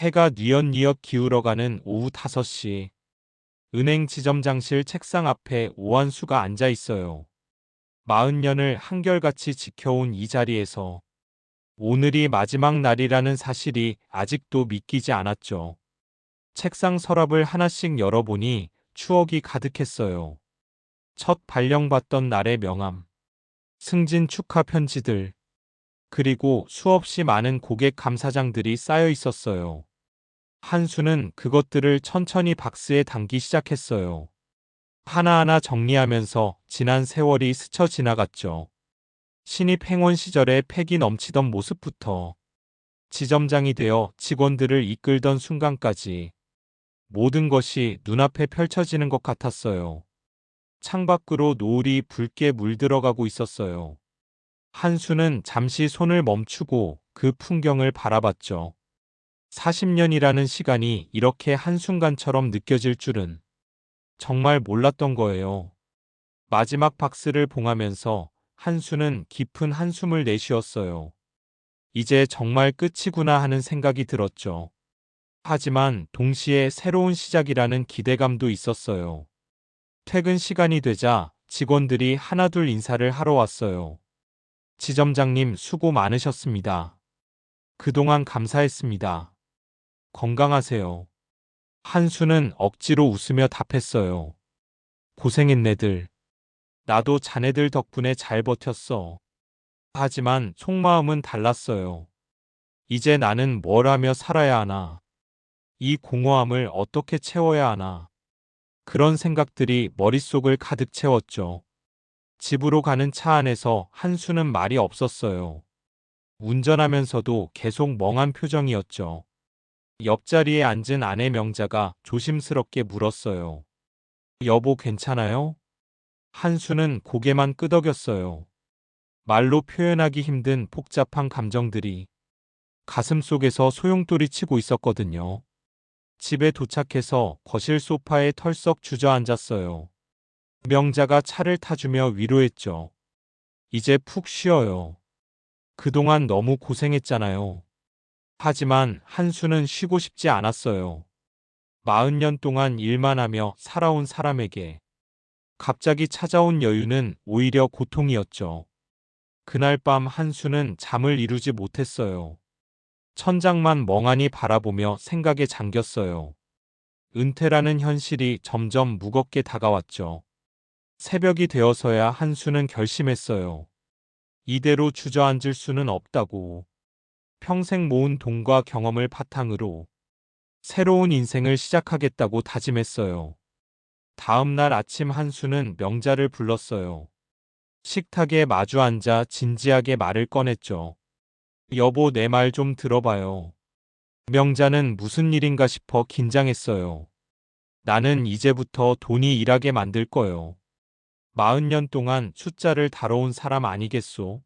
해가 뉘엿뉘엿 기울어가는 오후 5시. 은행 지점장실 책상 앞에 오한수가 앉아 있어요. 40년을 한결같이 지켜온 이 자리에서 오늘이 마지막 날이라는 사실이 아직도 믿기지 않았죠. 책상 서랍을 하나씩 열어보니 추억이 가득했어요. 첫 발령받던 날의 명함, 승진 축하 편지들, 그리고 수없이 많은 고객 감사장들이 쌓여 있었어요. 한수는 그것들을 천천히 박스에 담기 시작했어요. 하나하나 정리하면서 지난 세월이 스쳐 지나갔죠. 신입 행원 시절의 패기 넘치던 모습부터 지점장이 되어 직원들을 이끌던 순간까지 모든 것이 눈앞에 펼쳐지는 것 같았어요. 창밖으로 노을이 붉게 물들어가고 있었어요. 한수는 잠시 손을 멈추고 그 풍경을 바라봤죠. 40년이라는 시간이 이렇게 한순간처럼 느껴질 줄은 정말 몰랐던 거예요. 마지막 박스를 봉하면서 한수는 깊은 한숨을 내쉬었어요. 이제 정말 끝이구나 하는 생각이 들었죠. 하지만 동시에 새로운 시작이라는 기대감도 있었어요. 퇴근 시간이 되자 직원들이 하나둘 인사를 하러 왔어요. 지점장님 수고 많으셨습니다. 그동안 감사했습니다. 건강하세요. 한수는 억지로 웃으며 답했어요. 고생했네들. 나도 자네들 덕분에 잘 버텼어. 하지만 속마음은 달랐어요. 이제 나는 뭘 하며 살아야 하나? 이 공허함을 어떻게 채워야 하나? 그런 생각들이 머릿속을 가득 채웠죠. 집으로 가는 차 안에서 한수는 말이 없었어요. 운전하면서도 계속 멍한 표정이었죠. 옆자리에 앉은 아내 명자가 조심스럽게 물었어요. 여보 괜찮아요? 한수는 고개만 끄덕였어요. 말로 표현하기 힘든 복잡한 감정들이 가슴속에서 소용돌이 치고 있었거든요. 집에 도착해서 거실 소파에 털썩 주저앉았어요. 명자가 차를 타주며 위로했죠. 이제 푹 쉬어요. 그동안 너무 고생했잖아요. 하지만 한수는 쉬고 싶지 않았어요. 40년 동안 일만 하며 살아온 사람에게 갑자기 찾아온 여유는 오히려 고통이었죠. 그날 밤 한수는 잠을 이루지 못했어요. 천장만 멍하니 바라보며 생각에 잠겼어요. 은퇴라는 현실이 점점 무겁게 다가왔죠. 새벽이 되어서야 한수는 결심했어요. 이대로 주저앉을 수는 없다고. 평생 모은 돈과 경험을 바탕으로 새로운 인생을 시작하겠다고 다짐했어요. 다음 날 아침 한수는 명자를 불렀어요. 식탁에 마주 앉아 진지하게 말을 꺼냈죠. 여보, 내 말 좀 들어봐요. 명자는 무슨 일인가 싶어 긴장했어요. 나는 이제부터 돈이 일하게 만들 거요. 40년 동안 숫자를 다뤄온 사람 아니겠소?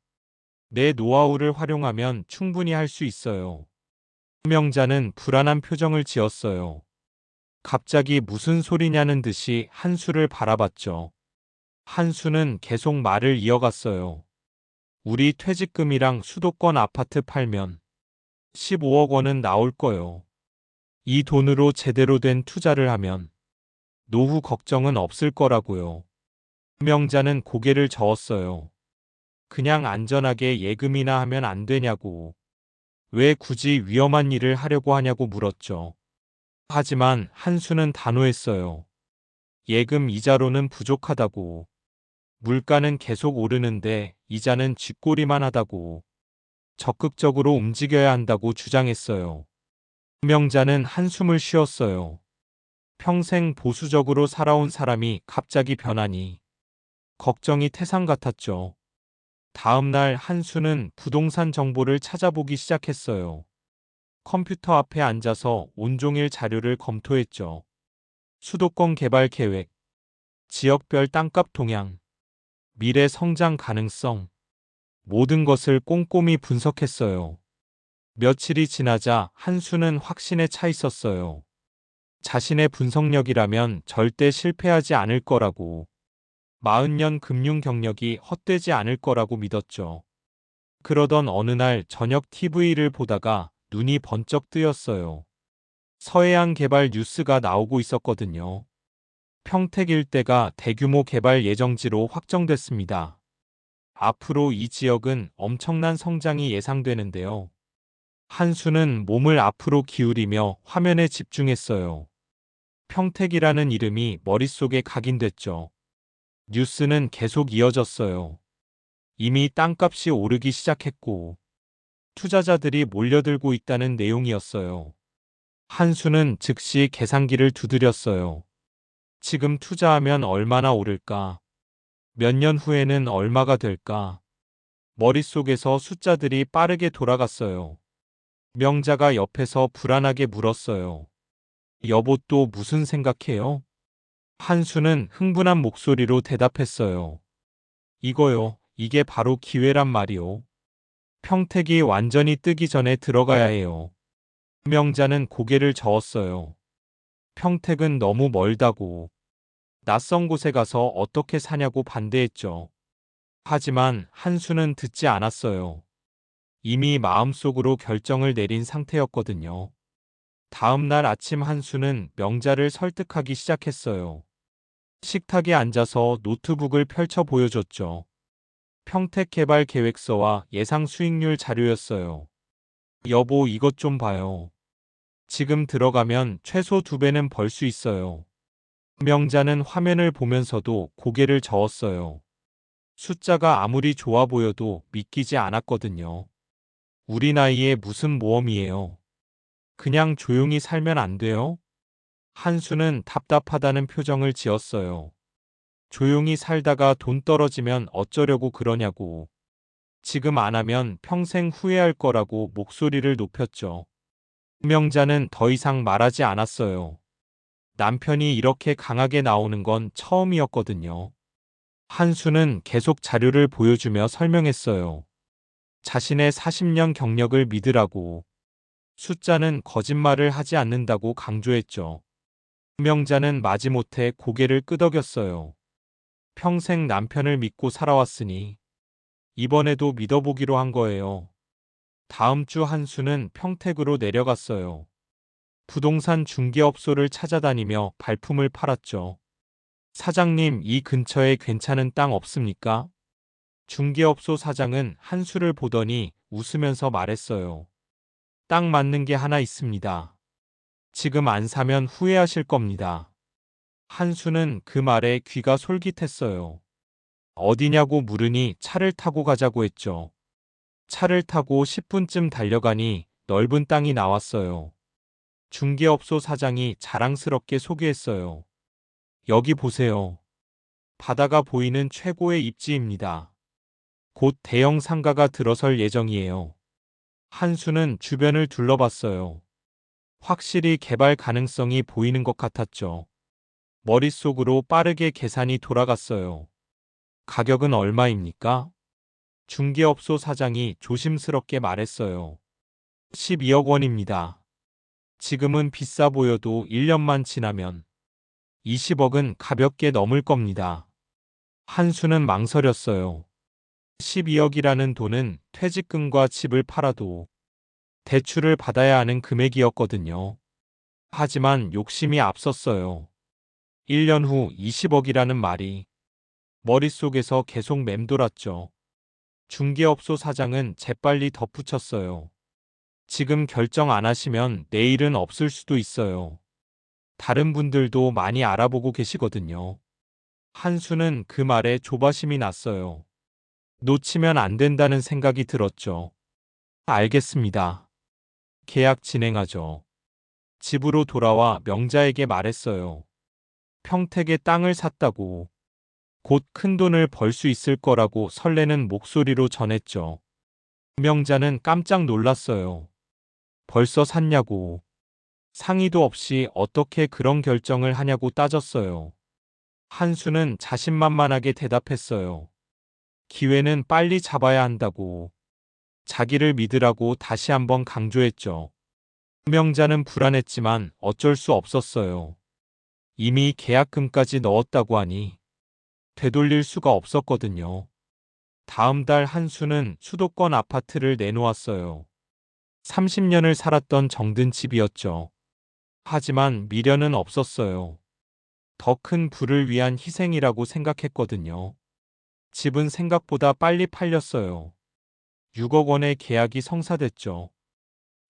내 노하우를 활용하면 충분히 할 수 있어요. 명자는 불안한 표정을 지었어요. 갑자기 무슨 소리냐는 듯이 한수를 바라봤죠. 한수는 계속 말을 이어갔어요. 우리 퇴직금이랑 수도권 아파트 팔면 15억 원은 나올 거요. 이 돈으로 제대로 된 투자를 하면 노후 걱정은 없을 거라고요. 명자는 고개를 저었어요. 그냥 안전하게 예금이나 하면 안 되냐고. 왜 굳이 위험한 일을 하려고 하냐고 물었죠. 하지만 한수는 단호했어요. 예금 이자로는 부족하다고. 물가는 계속 오르는데 이자는 쥐꼬리만 하다고. 적극적으로 움직여야 한다고 주장했어요. 명자는 한숨을 쉬었어요. 평생 보수적으로 살아온 사람이 갑자기 변하니 걱정이 태산 같았죠. 다음 날 한수는 부동산 정보를 찾아보기 시작했어요. 컴퓨터 앞에 앉아서 온종일 자료를 검토했죠. 수도권 개발 계획, 지역별 땅값 동향, 미래 성장 가능성, 모든 것을 꼼꼼히 분석했어요. 며칠이 지나자 한수는 확신에 차 있었어요. 자신의 분석력이라면 절대 실패하지 않을 거라고. 40년 금융 경력이 헛되지 않을 거라고 믿었죠. 그러던 어느 날 저녁 TV를 보다가 눈이 번쩍 뜨였어요. 서해안 개발 뉴스가 나오고 있었거든요. 평택 일대가 대규모 개발 예정지로 확정됐습니다. 앞으로 이 지역은 엄청난 성장이 예상되는데요. 한수는 몸을 앞으로 기울이며 화면에 집중했어요. 평택이라는 이름이 머릿속에 각인됐죠. 뉴스는 계속 이어졌어요. 이미 땅값이 오르기 시작했고 투자자들이 몰려들고 있다는 내용이었어요. 한수는 즉시 계산기를 두드렸어요. 지금 투자하면 얼마나 오를까? 몇 년 후에는 얼마가 될까? 머릿속에서 숫자들이 빠르게 돌아갔어요. 명자가 옆에서 불안하게 물었어요. 여보 또 무슨 생각해요? 한수는 흥분한 목소리로 대답했어요. 이거요. 이게 바로 기회란 말이요. 평택이 완전히 뜨기 전에 들어가야 해요. 명자는 고개를 저었어요. 평택은 너무 멀다고. 낯선 곳에 가서 어떻게 사냐고 반대했죠. 하지만 한수는 듣지 않았어요. 이미 마음속으로 결정을 내린 상태였거든요. 다음 날 아침 한수는 명자를 설득하기 시작했어요. 식탁에 앉아서 노트북을 펼쳐 보여줬죠. 평택 개발 계획서와 예상 수익률 자료였어요. 여보, 이것 좀 봐요. 지금 들어가면 최소 2배는 벌 수 있어요. 명자는 화면을 보면서도 고개를 저었어요. 숫자가 아무리 좋아 보여도 믿기지 않았거든요. 우리 나이에 무슨 모험이에요. 그냥 조용히 살면 안 돼요? 한수는 답답하다는 표정을 지었어요. 조용히 살다가 돈 떨어지면 어쩌려고 그러냐고. 지금 안 하면 평생 후회할 거라고 목소리를 높였죠. 명자는 더 이상 말하지 않았어요. 남편이 이렇게 강하게 나오는 건 처음이었거든요. 한수는 계속 자료를 보여주며 설명했어요. 자신의 40년 경력을 믿으라고. 숫자는 거짓말을 하지 않는다고 강조했죠. 명자는 마지못해 고개를 끄덕였어요. 평생 남편을 믿고 살아왔으니 이번에도 믿어보기로 한 거예요. 다음 주 한수는 평택으로 내려갔어요. 부동산 중개업소를 찾아다니며 발품을 팔았죠. 사장님, 이 근처에 괜찮은 땅 없습니까? 중개업소 사장은 한수를 보더니 웃으면서 말했어요. 딱 맞는 게 하나 있습니다. 지금 안 사면 후회하실 겁니다. 한수는 그 말에 귀가 솔깃했어요. 어디냐고 물으니 차를 타고 가자고 했죠. 차를 타고 10분쯤 달려가니 넓은 땅이 나왔어요. 중개업소 사장이 자랑스럽게 소개했어요. 여기 보세요. 바다가 보이는 최고의 입지입니다. 곧 대형 상가가 들어설 예정이에요. 한수는 주변을 둘러봤어요. 확실히 개발 가능성이 보이는 것 같았죠. 머릿속으로 빠르게 계산이 돌아갔어요. 가격은 얼마입니까? 중개업소 사장이 조심스럽게 말했어요. 12억 원입니다. 지금은 비싸 보여도 1년만 지나면 20억은 가볍게 넘을 겁니다. 한수는 망설였어요. 12억이라는 돈은 퇴직금과 집을 팔아도 대출을 받아야 하는 금액이었거든요. 하지만 욕심이 앞섰어요. 1년 후 20억이라는 말이 머릿속에서 계속 맴돌았죠. 중개업소 사장은 재빨리 덧붙였어요. 지금 결정 안 하시면 내일은 없을 수도 있어요. 다른 분들도 많이 알아보고 계시거든요. 한수는 그 말에 조바심이 났어요. 놓치면 안 된다는 생각이 들었죠. 알겠습니다. 계약 진행하죠. 집으로 돌아와 명자에게 말했어요. 평택에 땅을 샀다고. 곧 큰 돈을 벌 수 있을 거라고 설레는 목소리로 전했죠. 명자는 깜짝 놀랐어요. 벌써 샀냐고. 상의도 없이 어떻게 그런 결정을 하냐고 따졌어요. 한수는 자신만만하게 대답했어요. 기회는 빨리 잡아야 한다고. 자기를 믿으라고 다시 한번 강조했죠. 명자는 불안했지만 어쩔 수 없었어요. 이미 계약금까지 넣었다고 하니 되돌릴 수가 없었거든요. 다음 달 한수는 수도권 아파트를 내놓았어요. 30년을 살았던 정든 집이었죠. 하지만 미련은 없었어요. 더 큰 부를 위한 희생이라고 생각했거든요. 집은 생각보다 빨리 팔렸어요. 6억 원의 계약이 성사됐죠.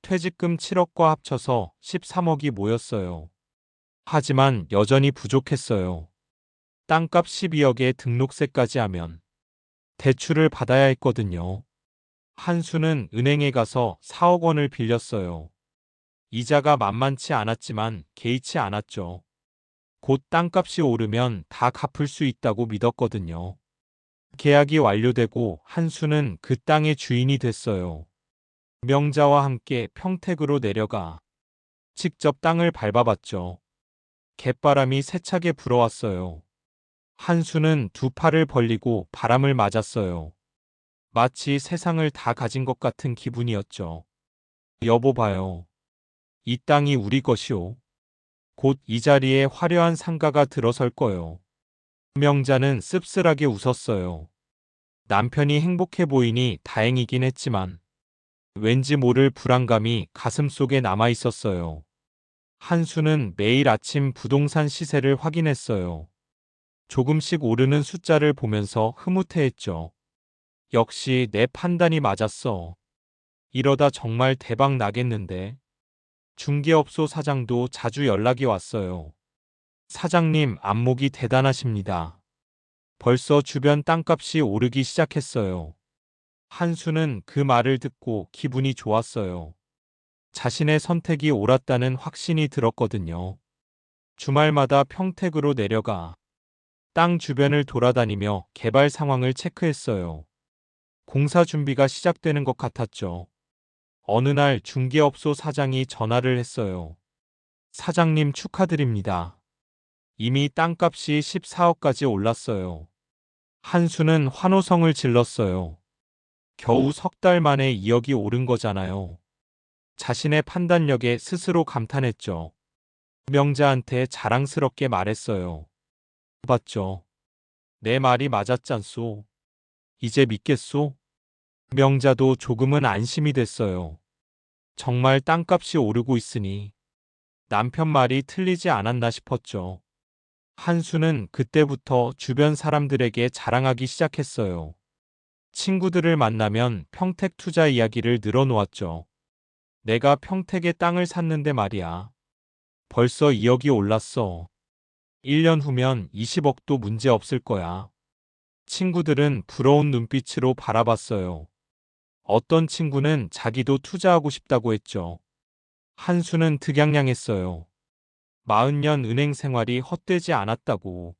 퇴직금 7억과 합쳐서 13억이 모였어요. 하지만 여전히 부족했어요. 땅값 12억에 등록세까지 하면 대출을 받아야 했거든요. 한수는 은행에 가서 4억 원을 빌렸어요. 이자가 만만치 않았지만 개의치 않았죠. 곧 땅값이 오르면 다 갚을 수 있다고 믿었거든요. 계약이 완료되고 한수는 그 땅의 주인이 됐어요. 명자와 함께 평택으로 내려가 직접 땅을 밟아봤죠. 갯바람이 세차게 불어왔어요. 한수는 두 팔을 벌리고 바람을 맞았어요. 마치 세상을 다 가진 것 같은 기분이었죠. 여보 봐요. 이 땅이 우리 것이오. 곧 이 자리에 화려한 상가가 들어설 거요. 명자는 씁쓸하게 웃었어요. 남편이 행복해 보이니 다행이긴 했지만 왠지 모를 불안감이 가슴속에 남아 있었어요. 한수는 매일 아침 부동산 시세를 확인했어요. 조금씩 오르는 숫자를 보면서 흐뭇해했죠. 역시 내 판단이 맞았어. 이러다 정말 대박 나겠는데. 중개업소 사장도 자주 연락이 왔어요. 사장님, 안목이 대단하십니다. 벌써 주변 땅값이 오르기 시작했어요. 한수는 그 말을 듣고 기분이 좋았어요. 자신의 선택이 옳았다는 확신이 들었거든요. 주말마다 평택으로 내려가 땅 주변을 돌아다니며 개발 상황을 체크했어요. 공사 준비가 시작되는 것 같았죠. 어느 날 중개업소 사장이 전화를 했어요. 사장님 축하드립니다. 이미 땅값이 14억까지 올랐어요. 한수는 환호성을 질렀어요. 겨우 석 달 만에 2억이 오른 거잖아요. 자신의 판단력에 스스로 감탄했죠. 명자한테 자랑스럽게 말했어요. 봤죠. 내 말이 맞았잖소. 이제 믿겠소? 명자도 조금은 안심이 됐어요. 정말 땅값이 오르고 있으니 남편 말이 틀리지 않았나 싶었죠. 한수는 그때부터 주변 사람들에게 자랑하기 시작했어요. 친구들을 만나면 평택 투자 이야기를 늘어놓았죠. 내가 평택에 땅을 샀는데 말이야. 벌써 2억이 올랐어. 1년 후면 20억도 문제 없을 거야. 친구들은 부러운 눈빛으로 바라봤어요. 어떤 친구는 자기도 투자하고 싶다고 했죠. 한수는 득양양했어요. 40년 은행 생활이 헛되지 않았다고.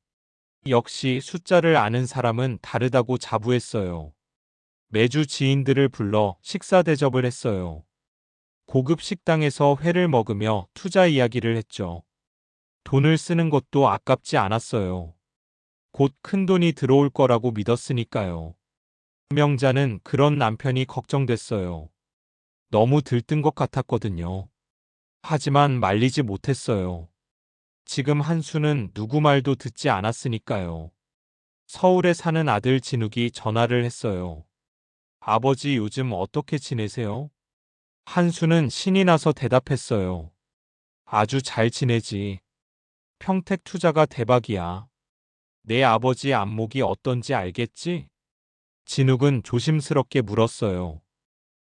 역시 숫자를 아는 사람은 다르다고 자부했어요. 매주 지인들을 불러 식사 대접을 했어요. 고급 식당에서 회를 먹으며 투자 이야기를 했죠. 돈을 쓰는 것도 아깝지 않았어요. 곧 큰돈이 들어올 거라고 믿었으니까요. 명자는 그런 남편이 걱정됐어요. 너무 들뜬 것 같았거든요. 하지만 말리지 못했어요. 지금 한수는 누구 말도 듣지 않았으니까요. 서울에 사는 아들 진욱이 전화를 했어요. 아버지 요즘 어떻게 지내세요? 한수는 신이 나서 대답했어요. 아주 잘 지내지. 평택 투자가 대박이야. 내 아버지 안목이 어떤지 알겠지? 진욱은 조심스럽게 물었어요.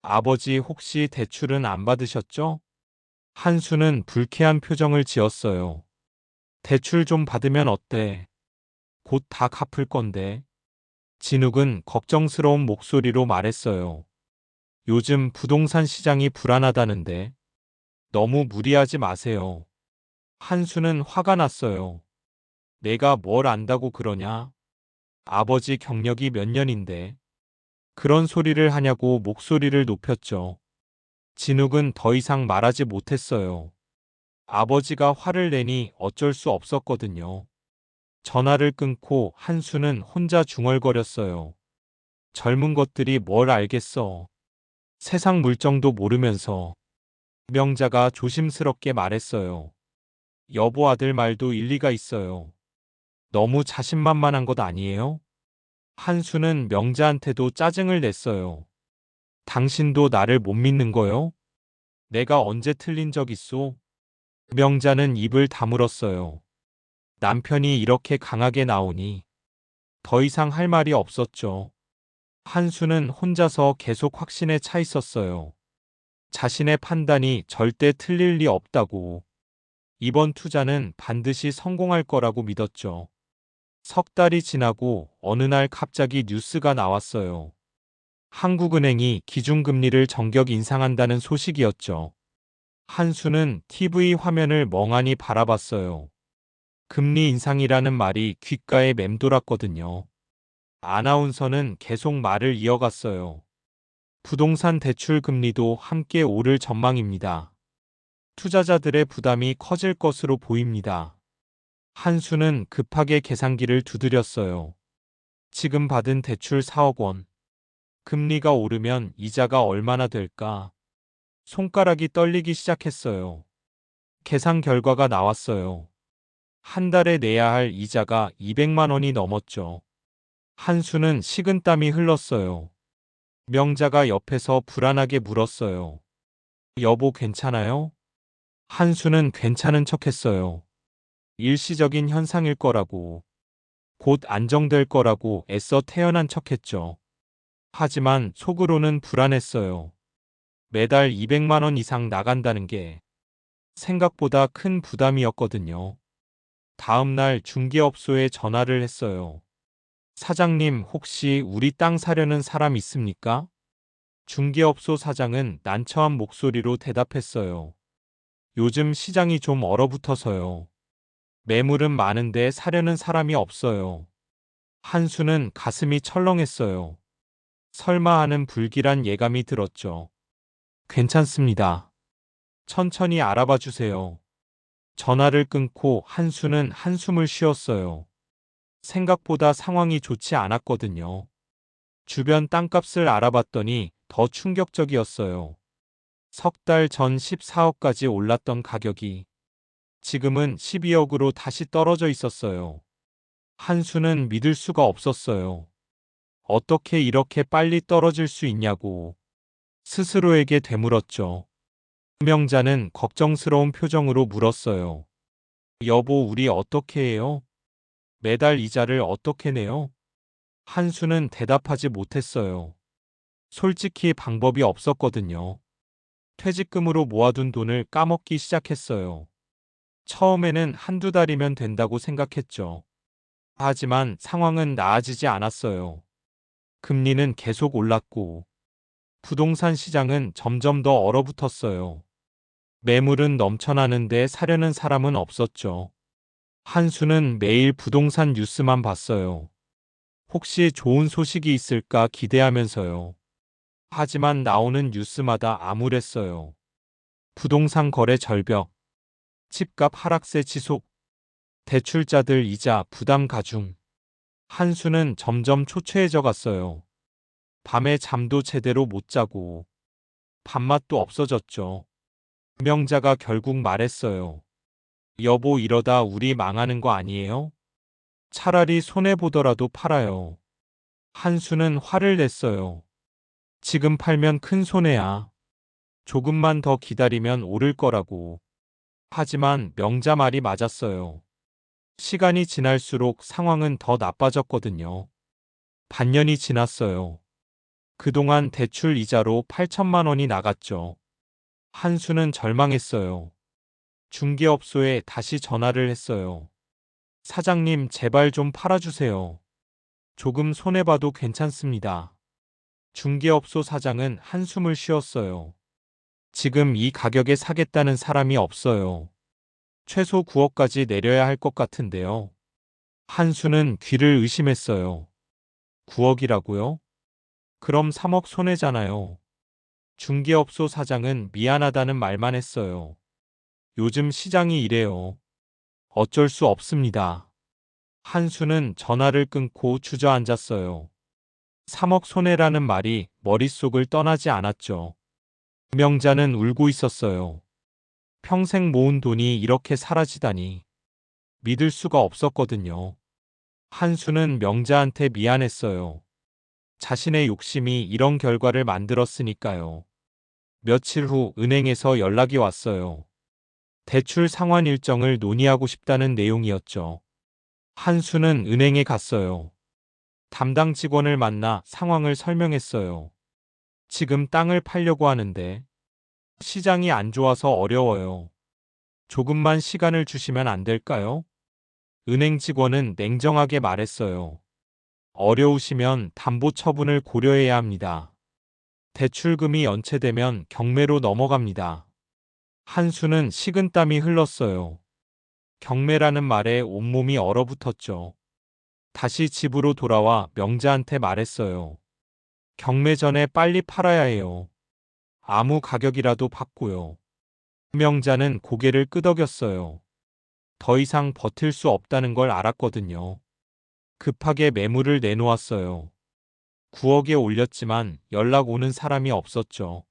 아버지 혹시 대출은 안 받으셨죠? 한수는 불쾌한 표정을 지었어요. 대출 좀 받으면 어때? 곧 다 갚을 건데. 진욱은 걱정스러운 목소리로 말했어요. 요즘 부동산 시장이 불안하다는데 너무 무리하지 마세요. 한수는 화가 났어요. 내가 뭘 안다고 그러냐? 아버지 경력이 몇 년인데 그런 소리를 하냐고 목소리를 높였죠. 진욱은 더 이상 말하지 못했어요. 아버지가 화를 내니 어쩔 수 없었거든요. 전화를 끊고 한수는 혼자 중얼거렸어요. 젊은 것들이 뭘 알겠어. 세상 물정도 모르면서. 명자가 조심스럽게 말했어요. 여보 아들 말도 일리가 있어요. 너무 자신만만한 것 아니에요? 한수는 명자한테도 짜증을 냈어요. 당신도 나를 못 믿는 거요? 내가 언제 틀린 적 있소? 명자는 입을 다물었어요. 남편이 이렇게 강하게 나오니 더 이상 할 말이 없었죠. 한수는 혼자서 계속 확신에 차 있었어요. 자신의 판단이 절대 틀릴 리 없다고. 이번 투자는 반드시 성공할 거라고 믿었죠. 석 달이 지나고 어느 날 갑자기 뉴스가 나왔어요. 한국은행이 기준금리를 정격 인상한다는 소식이었죠. 한수는 TV 화면을 멍하니 바라봤어요. 금리 인상이라는 말이 귓가에 맴돌았거든요. 아나운서는 계속 말을 이어갔어요. 부동산 대출 금리도 함께 오를 전망입니다. 투자자들의 부담이 커질 것으로 보입니다. 한수는 급하게 계산기를 두드렸어요. 지금 받은 대출 4억 원. 금리가 오르면 이자가 얼마나 될까? 손가락이 떨리기 시작했어요. 계산 결과가 나왔어요. 한 달에 내야 할 이자가 200만 원이 넘었죠. 한수는 식은땀이 흘렀어요. 명자가 옆에서 불안하게 물었어요. 여보 괜찮아요? 한수는 괜찮은 척했어요. 일시적인 현상일 거라고. 곧 안정될 거라고 애써 태연한 척했죠. 하지만 속으로는 불안했어요. 매달 200만 원 이상 나간다는 게 생각보다 큰 부담이었거든요. 다음 날 중개업소에 전화를 했어요. 사장님, 혹시 우리 땅 사려는 사람 있습니까? 중개업소 사장은 난처한 목소리로 대답했어요. 요즘 시장이 좀 얼어붙어서요. 매물은 많은데 사려는 사람이 없어요. 한수는 가슴이 철렁했어요. 설마 하는 불길한 예감이 들었죠. 괜찮습니다. 천천히 알아봐 주세요. 전화를 끊고 한수는 한숨을 쉬었어요. 생각보다 상황이 좋지 않았거든요. 주변 땅값을 알아봤더니 더 충격적이었어요. 석 달 전 14억까지 올랐던 가격이 지금은 12억으로 다시 떨어져 있었어요. 한수는 믿을 수가 없었어요. 어떻게 이렇게 빨리 떨어질 수 있냐고 스스로에게 되물었죠. 명자는 걱정스러운 표정으로 물었어요. 여보, 우리 어떻게 해요? 매달 이자를 어떻게 내요? 한수는 대답하지 못했어요. 솔직히 방법이 없었거든요. 퇴직금으로 모아둔 돈을 까먹기 시작했어요. 처음에는 한두 달이면 된다고 생각했죠. 하지만 상황은 나아지지 않았어요. 금리는 계속 올랐고, 부동산 시장은 점점 더 얼어붙었어요. 매물은 넘쳐나는데 사려는 사람은 없었죠. 한수는 매일 부동산 뉴스만 봤어요. 혹시 좋은 소식이 있을까 기대하면서요. 하지만 나오는 뉴스마다 암울했어요. 부동산 거래 절벽, 집값 하락세 지속, 대출자들 이자 부담 가중. 한수는 점점 초췌해져 갔어요. 밤에 잠도 제대로 못 자고 밥맛도 없어졌죠. 명자가 결국 말했어요. 여보, 이러다 우리 망하는 거 아니에요? 차라리 손해보더라도 팔아요. 한수는 화를 냈어요. 지금 팔면 큰 손해야. 조금만 더 기다리면 오를 거라고. 하지만 명자 말이 맞았어요. 시간이 지날수록 상황은 더 나빠졌거든요. 반년이 지났어요. 그동안 대출 이자로 8천만 원이 나갔죠. 한수는 절망했어요. 중개업소에 다시 전화를 했어요. 사장님, 제발 좀 팔아주세요. 조금 손해봐도 괜찮습니다. 중개업소 사장은 한숨을 쉬었어요. 지금 이 가격에 사겠다는 사람이 없어요. 최소 9억까지 내려야 할 것 같은데요. 한수는 귀를 의심했어요. 9억이라고요? 그럼 3억 손해잖아요. 중개업소 사장은 미안하다는 말만 했어요. 요즘 시장이 이래요. 어쩔 수 없습니다. 한수는 전화를 끊고 주저앉았어요. 3억 손해라는 말이 머릿속을 떠나지 않았죠. 명자는 울고 있었어요. 평생 모은 돈이 이렇게 사라지다니. 믿을 수가 없었거든요. 한수는 명자한테 미안했어요. 자신의 욕심이 이런 결과를 만들었으니까요. 며칠 후 은행에서 연락이 왔어요. 대출 상환 일정을 논의하고 싶다는 내용이었죠. 한수는 은행에 갔어요. 담당 직원을 만나 상황을 설명했어요. 지금 땅을 팔려고 하는데 시장이 안 좋아서 어려워요. 조금만 시간을 주시면 안 될까요? 은행 직원은 냉정하게 말했어요. 어려우시면 담보 처분을 고려해야 합니다. 대출금이 연체되면 경매로 넘어갑니다. 한수는 식은땀이 흘렀어요. 경매라는 말에 온몸이 얼어붙었죠. 다시 집으로 돌아와 명자한테 말했어요. 경매 전에 빨리 팔아야 해요. 아무 가격이라도 받고요. 명자는 고개를 끄덕였어요. 더 이상 버틸 수 없다는 걸 알았거든요. 급하게 매물을 내놓았어요. 9억에 올렸지만 연락 오는 사람이 없었죠.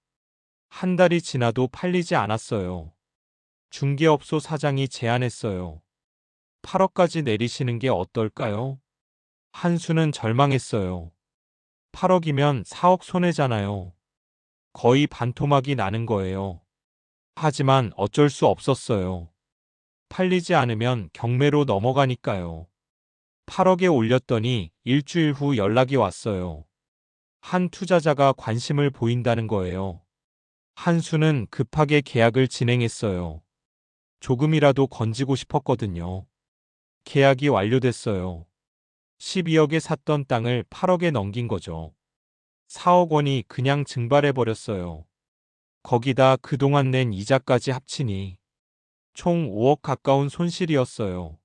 한 달이 지나도 팔리지 않았어요. 중개업소 사장이 제안했어요. 8억까지 내리시는 게 어떨까요? 한수는 절망했어요. 8억이면 4억 손해잖아요. 거의 반토막이 나는 거예요. 하지만 어쩔 수 없었어요. 팔리지 않으면 경매로 넘어가니까요. 8억에 올렸더니 일주일 후 연락이 왔어요. 한 투자자가 관심을 보인다는 거예요. 한수는 급하게 계약을 진행했어요. 조금이라도 건지고 싶었거든요. 계약이 완료됐어요. 12억에 샀던 땅을 8억에 넘긴 거죠. 4억 원이 그냥 증발해버렸어요. 거기다 그동안 낸 이자까지 합치니 총 5억 가까운 손실이었어요.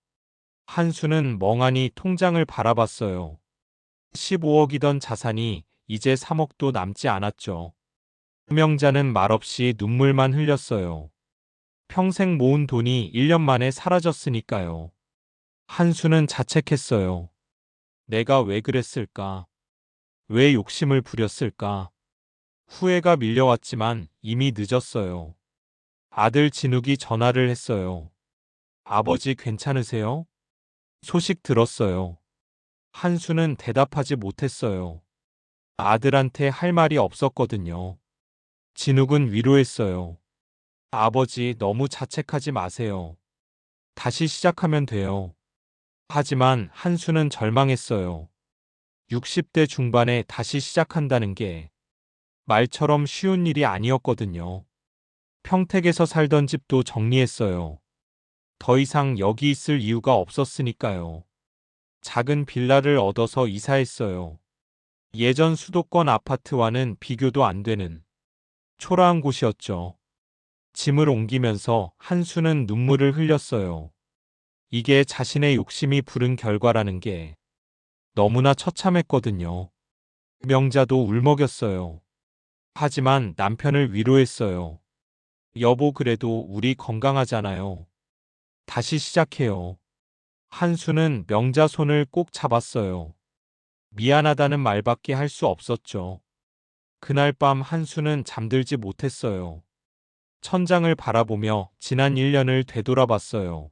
한수는 멍하니 통장을 바라봤어요. 15억이던 자산이 이제 3억도 남지 않았죠. 명자는 말없이 눈물만 흘렸어요. 평생 모은 돈이 1년 만에 사라졌으니까요. 한수는 자책했어요. 내가 왜 그랬을까? 왜 욕심을 부렸을까? 후회가 밀려왔지만 이미 늦었어요. 아들 진욱이 전화를 했어요. 아버지 괜찮으세요? 소식 들었어요. 한수는 대답하지 못했어요. 아들한테 할 말이 없었거든요. 진욱은 위로했어요. 아버지 너무 자책하지 마세요. 다시 시작하면 돼요. 하지만 한수는 절망했어요. 60대 중반에 다시 시작한다는 게 말처럼 쉬운 일이 아니었거든요. 평택에서 살던 집도 정리했어요. 더 이상 여기 있을 이유가 없었으니까요. 작은 빌라를 얻어서 이사했어요. 예전 수도권 아파트와는 비교도 안 되는 초라한 곳이었죠. 짐을 옮기면서 한수는 눈물을 흘렸어요. 이게 자신의 욕심이 부른 결과라는 게 너무나 처참했거든요. 명자도 울먹였어요. 하지만 남편을 위로했어요. 여보 그래도 우리 건강하잖아요. 다시 시작해요. 한수는 명자 손을 꼭 잡았어요. 미안하다는 말밖에 할 수 없었죠. 그날 밤 한수는 잠들지 못했어요. 천장을 바라보며 지난 1년을 되돌아봤어요.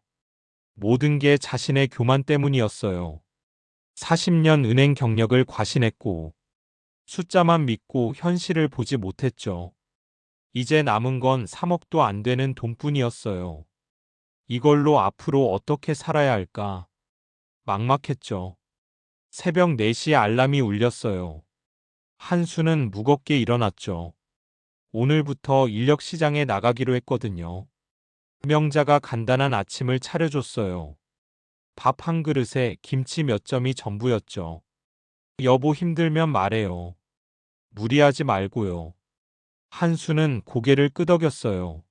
모든 게 자신의 교만 때문이었어요. 40년 은행 경력을 과신했고 숫자만 믿고 현실을 보지 못했죠. 이제 남은 건 3억도 안 되는 돈뿐이었어요. 이걸로 앞으로 어떻게 살아야 할까? 막막했죠. 새벽 4시에 알람이 울렸어요. 한수는 무겁게 일어났죠. 오늘부터 인력 시장에 나가기로 했거든요. 명자가 간단한 아침을 차려줬어요. 밥 한 그릇에 김치 몇 점이 전부였죠. 여보 힘들면 말해요. 무리하지 말고요. 한수는 고개를 끄덕였어요.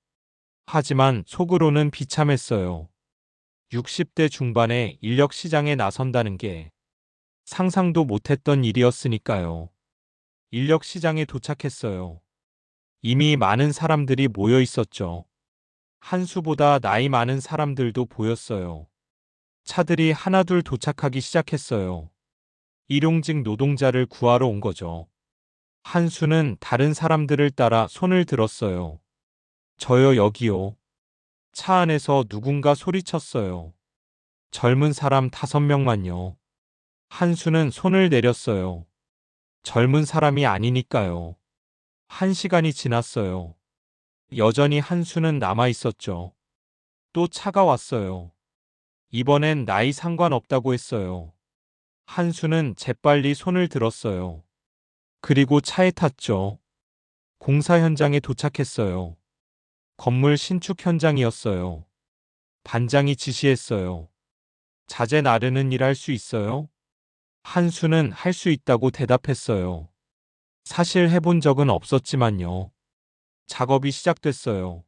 하지만 속으로는 비참했어요. 60대 중반에 인력 시장에 나선다는 게 상상도 못했던 일이었으니까요. 인력 시장에 도착했어요. 이미 많은 사람들이 모여 있었죠. 한수보다 나이 많은 사람들도 보였어요. 차들이 하나둘 도착하기 시작했어요. 일용직 노동자를 구하러 온 거죠. 한수는 다른 사람들을 따라 손을 들었어요. 저요 여기요. 차 안에서 누군가 소리쳤어요. 젊은 사람 5명만요. 한수는 손을 내렸어요. 젊은 사람이 아니니까요. 1시간이 지났어요. 여전히 한수는 남아 있었죠. 또 차가 왔어요. 이번엔 나이 상관없다고 했어요. 한수는 재빨리 손을 들었어요. 그리고 차에 탔죠. 공사 현장에 도착했어요. 건물 신축 현장이었어요. 반장이 지시했어요. 자재 나르는 일 할 수 있어요? 한수는 할 수 있다고 대답했어요. 사실 해본 적은 없었지만요. 작업이 시작됐어요.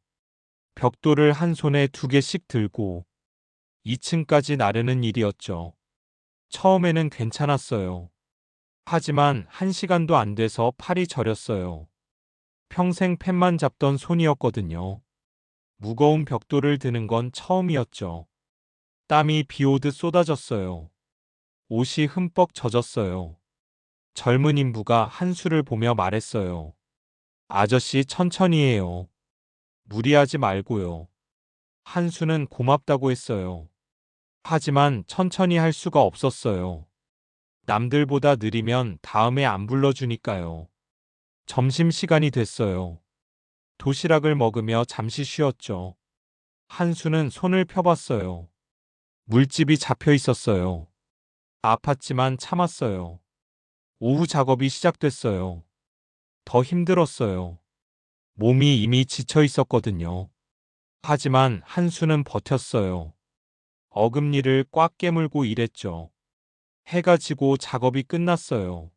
벽돌을 한 손에 2개씩 들고 2층까지 나르는 일이었죠. 처음에는 괜찮았어요. 하지만 1시간도 안 돼서 팔이 저렸어요. 평생 펜만 잡던 손이었거든요. 무거운 벽돌을 드는 건 처음이었죠. 땀이 비 오듯 쏟아졌어요. 옷이 흠뻑 젖었어요. 젊은 인부가 한수를 보며 말했어요. 아저씨 천천히 해요. 무리하지 말고요. 한수는 고맙다고 했어요. 하지만 천천히 할 수가 없었어요. 남들보다 느리면 다음에 안 불러주니까요. 점심시간이 됐어요. 도시락을 먹으며 잠시 쉬었죠. 한수는 손을 펴봤어요. 물집이 잡혀 있었어요. 아팠지만 참았어요. 오후 작업이 시작됐어요. 더 힘들었어요. 몸이 이미 지쳐 있었거든요. 하지만 한수는 버텼어요. 어금니를 꽉 깨물고 일했죠. 해가 지고 작업이 끝났어요.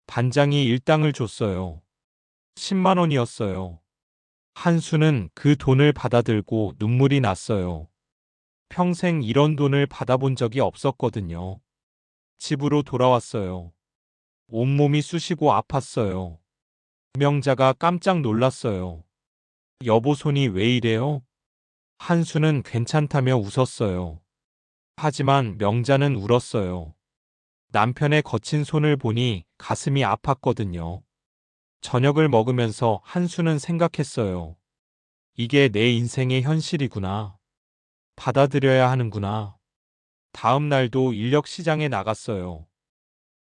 반장이 일당을 줬어요. 10만 원이었어요. 한수는 그 돈을 받아들고 눈물이 났어요. 평생 이런 돈을 받아본 적이 없었거든요. 집으로 돌아왔어요. 온몸이 쑤시고 아팠어요. 명자가 깜짝 놀랐어요. 여보 손이 왜 이래요? 한수는 괜찮다며 웃었어요. 하지만 명자는 울었어요. 남편의 거친 손을 보니 가슴이 아팠거든요. 저녁을 먹으면서 한수는 생각했어요. 이게 내 인생의 현실이구나. 받아들여야 하는구나. 다음 날도 인력 시장에 나갔어요.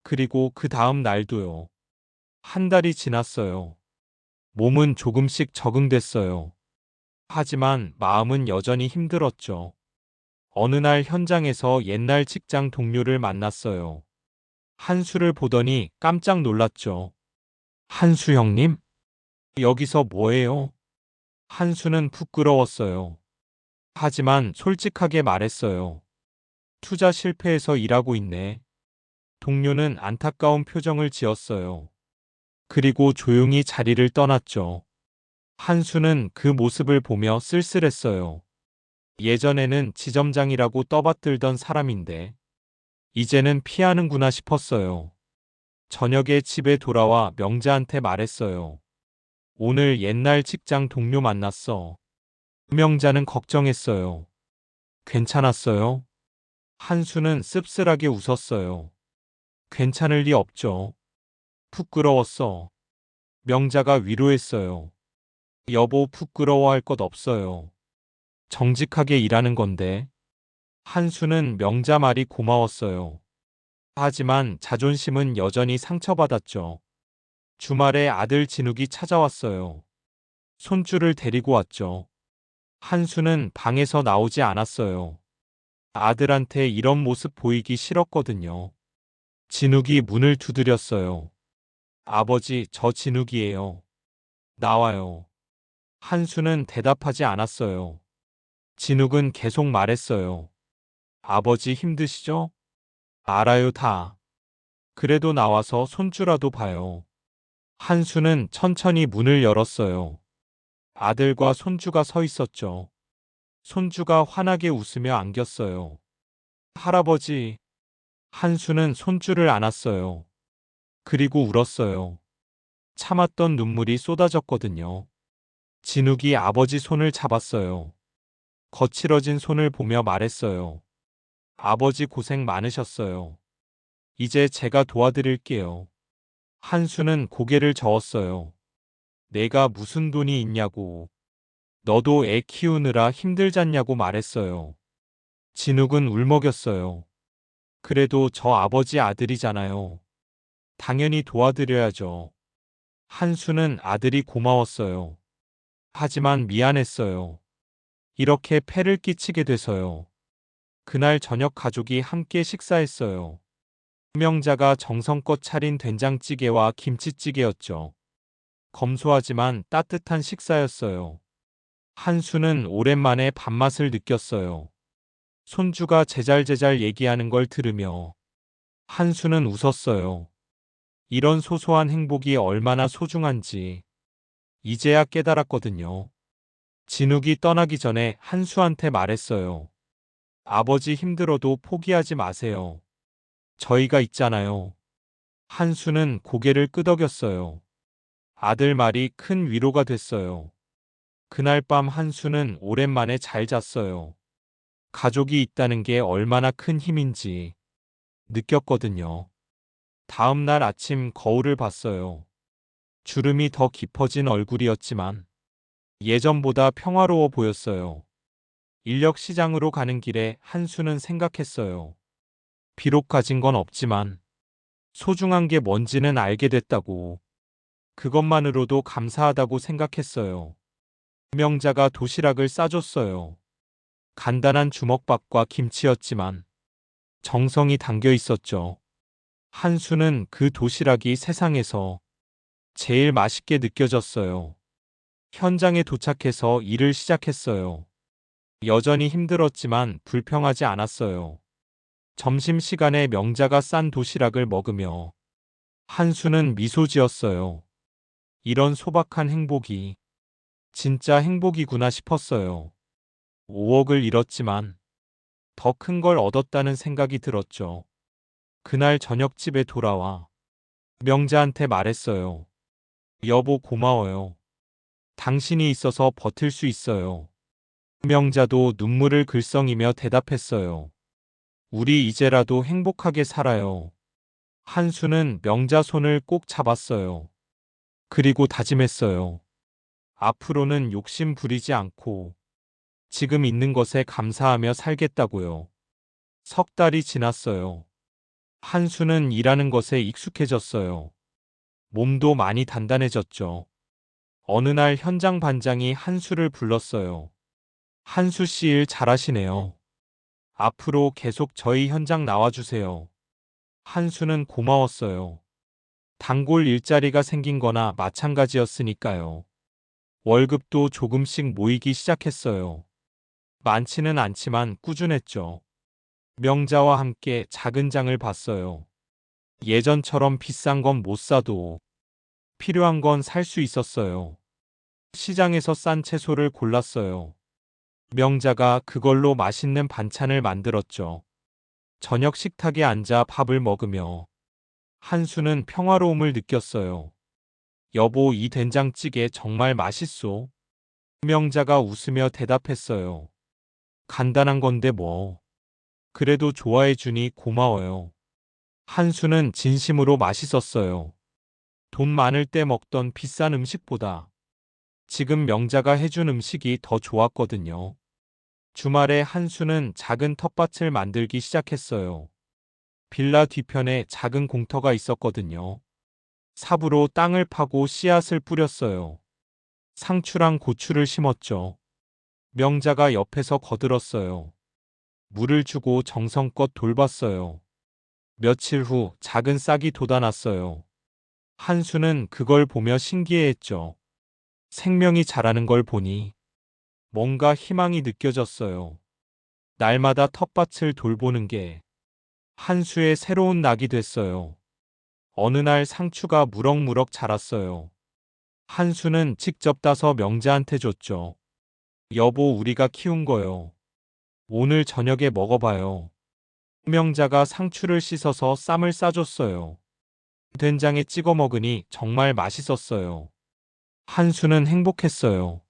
그리고 그 다음 날도요. 한 달이 지났어요. 몸은 조금씩 적응됐어요. 하지만 마음은 여전히 힘들었죠. 어느 날 현장에서 옛날 직장 동료를 만났어요. 한수를 보더니 깜짝 놀랐죠. 한수 형님? 여기서 뭐해요? 한수는 부끄러웠어요. 하지만 솔직하게 말했어요. 투자 실패해서 일하고 있네. 동료는 안타까운 표정을 지었어요. 그리고 조용히 자리를 떠났죠. 한수는 그 모습을 보며 쓸쓸했어요. 예전에는 지점장이라고 떠받들던 사람인데 이제는 피하는구나 싶었어요. 저녁에 집에 돌아와 명자한테 말했어요. 오늘 옛날 직장 동료 만났어. 명자는 걱정했어요. 괜찮았어요? 한수는 씁쓸하게 웃었어요. 괜찮을 리 없죠. 부끄러웠어. 명자가 위로했어요. 여보 부끄러워할 것 없어요. 정직하게 일하는 건데. 한수는 명자 말이 고마웠어요. 하지만 자존심은 여전히 상처받았죠. 주말에 아들 진욱이 찾아왔어요. 손주를 데리고 왔죠. 한수는 방에서 나오지 않았어요. 아들한테 이런 모습 보이기 싫었거든요. 진욱이 문을 두드렸어요. 아버지, 저 진욱이에요. 나와요. 한수는 대답하지 않았어요. 진욱은 계속 말했어요. 아버지 힘드시죠? 알아요, 다. 그래도 나와서 손주라도 봐요. 한수는 천천히 문을 열었어요. 아들과 손주가 서 있었죠. 손주가 환하게 웃으며 안겼어요. 할아버지. 한수는 손주를 안았어요. 그리고 울었어요. 참았던 눈물이 쏟아졌거든요. 진욱이 아버지 손을 잡았어요. 거칠어진 손을 보며 말했어요. 아버지 고생 많으셨어요. 이제 제가 도와드릴게요. 한수는 고개를 저었어요. 내가 무슨 돈이 있냐고. 너도 애 키우느라 힘들잖냐고 말했어요. 진욱은 울먹였어요. 그래도 저 아버지 아들이잖아요. 당연히 도와드려야죠. 한수는 아들이 고마웠어요. 하지만 미안했어요. 이렇게 폐를 끼치게 돼서요. 그날 저녁 가족이 함께 식사했어요. 명자가 정성껏 차린 된장찌개와 김치찌개였죠. 검소하지만 따뜻한 식사였어요. 한수는 오랜만에 밥맛을 느꼈어요. 손주가 제잘제잘 얘기하는 걸 들으며 한수는 웃었어요. 이런 소소한 행복이 얼마나 소중한지 이제야 깨달았거든요. 진욱이 떠나기 전에 한수한테 말했어요. 아버지 힘들어도 포기하지 마세요. 저희가 있잖아요. 한수는 고개를 끄덕였어요. 아들 말이 큰 위로가 됐어요. 그날 밤 한수는 오랜만에 잘 잤어요. 가족이 있다는 게 얼마나 큰 힘인지 느꼈거든요. 다음 날 아침 거울을 봤어요. 주름이 더 깊어진 얼굴이었지만 예전보다 평화로워 보였어요. 인력 시장으로 가는 길에 한수는 생각했어요. 비록 가진 건 없지만 소중한 게 뭔지는 알게 됐다고. 그것만으로도 감사하다고 생각했어요. 명자가 도시락을 싸줬어요. 간단한 주먹밥과 김치였지만 정성이 담겨 있었죠. 한수는 그 도시락이 세상에서 제일 맛있게 느껴졌어요. 현장에 도착해서 일을 시작했어요. 여전히 힘들었지만 불평하지 않았어요. 점심시간에 명자가 싼 도시락을 먹으며 한수는 미소 지었어요. 이런 소박한 행복이 진짜 행복이구나 싶었어요. 5억을 잃었지만 더 큰 걸 얻었다는 생각이 들었죠. 그날 저녁 집에 돌아와 명자한테 말했어요. 여보 고마워요. 당신이 있어서 버틸 수 있어요. 명자도 눈물을 글썽이며 대답했어요. 우리 이제라도 행복하게 살아요. 한수는 명자 손을 꼭 잡았어요. 그리고 다짐했어요. 앞으로는 욕심 부리지 않고 지금 있는 것에 감사하며 살겠다고요. 석 달이 지났어요. 한수는 일하는 것에 익숙해졌어요. 몸도 많이 단단해졌죠. 어느 날 현장 반장이 한수를 불렀어요. 한수 씨 일 잘하시네요. 앞으로 계속 저희 현장 나와주세요. 한수는 고마웠어요. 단골 일자리가 생긴 거나 마찬가지였으니까요. 월급도 조금씩 모이기 시작했어요. 많지는 않지만 꾸준했죠. 명자와 함께 작은 장을 봤어요. 예전처럼 비싼 건 못 사도 필요한 건 살 수 있었어요. 시장에서 싼 채소를 골랐어요. 명자가 그걸로 맛있는 반찬을 만들었죠. 저녁 식탁에 앉아 밥을 먹으며 한수는 평화로움을 느꼈어요. 여보, 이 된장찌개 정말 맛있소. 명자가 웃으며 대답했어요. 간단한 건데 뭐. 그래도 좋아해 주니 고마워요. 한수는 진심으로 맛있었어요. 돈 많을 때 먹던 비싼 음식보다 지금 명자가 해준 음식이 더 좋았거든요. 주말에 한수는 작은 텃밭을 만들기 시작했어요. 빌라 뒤편에 작은 공터가 있었거든요. 삽으로 땅을 파고 씨앗을 뿌렸어요. 상추랑 고추를 심었죠. 명자가 옆에서 거들었어요. 물을 주고 정성껏 돌봤어요. 며칠 후 작은 싹이 돋아났어요. 한수는 그걸 보며 신기해했죠. 생명이 자라는 걸 보니 뭔가 희망이 느껴졌어요. 날마다 텃밭을 돌보는 게 한수의 새로운 낙이 됐어요. 어느 날 상추가 무럭무럭 자랐어요. 한수는 직접 따서 명자한테 줬죠. 여보, 우리가 키운 거요. 오늘 저녁에 먹어봐요. 명자가 상추를 씻어서 쌈을 싸줬어요. 된장에 찍어 먹으니 정말 맛있었어요. 한수는 행복했어요.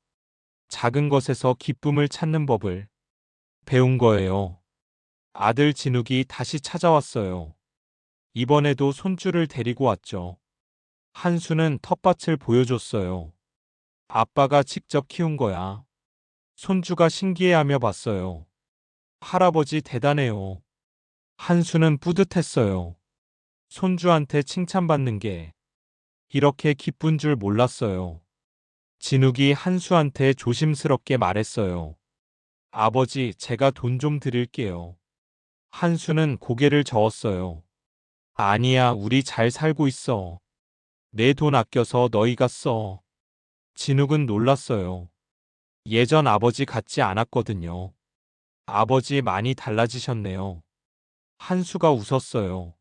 작은 것에서 기쁨을 찾는 법을 배운 거예요. 아들 진욱이 다시 찾아왔어요. 이번에도 손주를 데리고 왔죠. 한수는 텃밭을 보여줬어요. 아빠가 직접 키운 거야. 손주가 신기해하며 봤어요. 할아버지 대단해요. 한수는 뿌듯했어요. 손주한테 칭찬받는 게 이렇게 기쁜 줄 몰랐어요. 진욱이 한수한테 조심스럽게 말했어요. 아버지, 제가 돈 좀 드릴게요. 한수는 고개를 저었어요. 아니야, 우리 잘 살고 있어. 내 돈 아껴서 너희가 써. 진욱은 놀랐어요. 예전 아버지 같지 않았거든요. 아버지 많이 달라지셨네요. 한수가 웃었어요.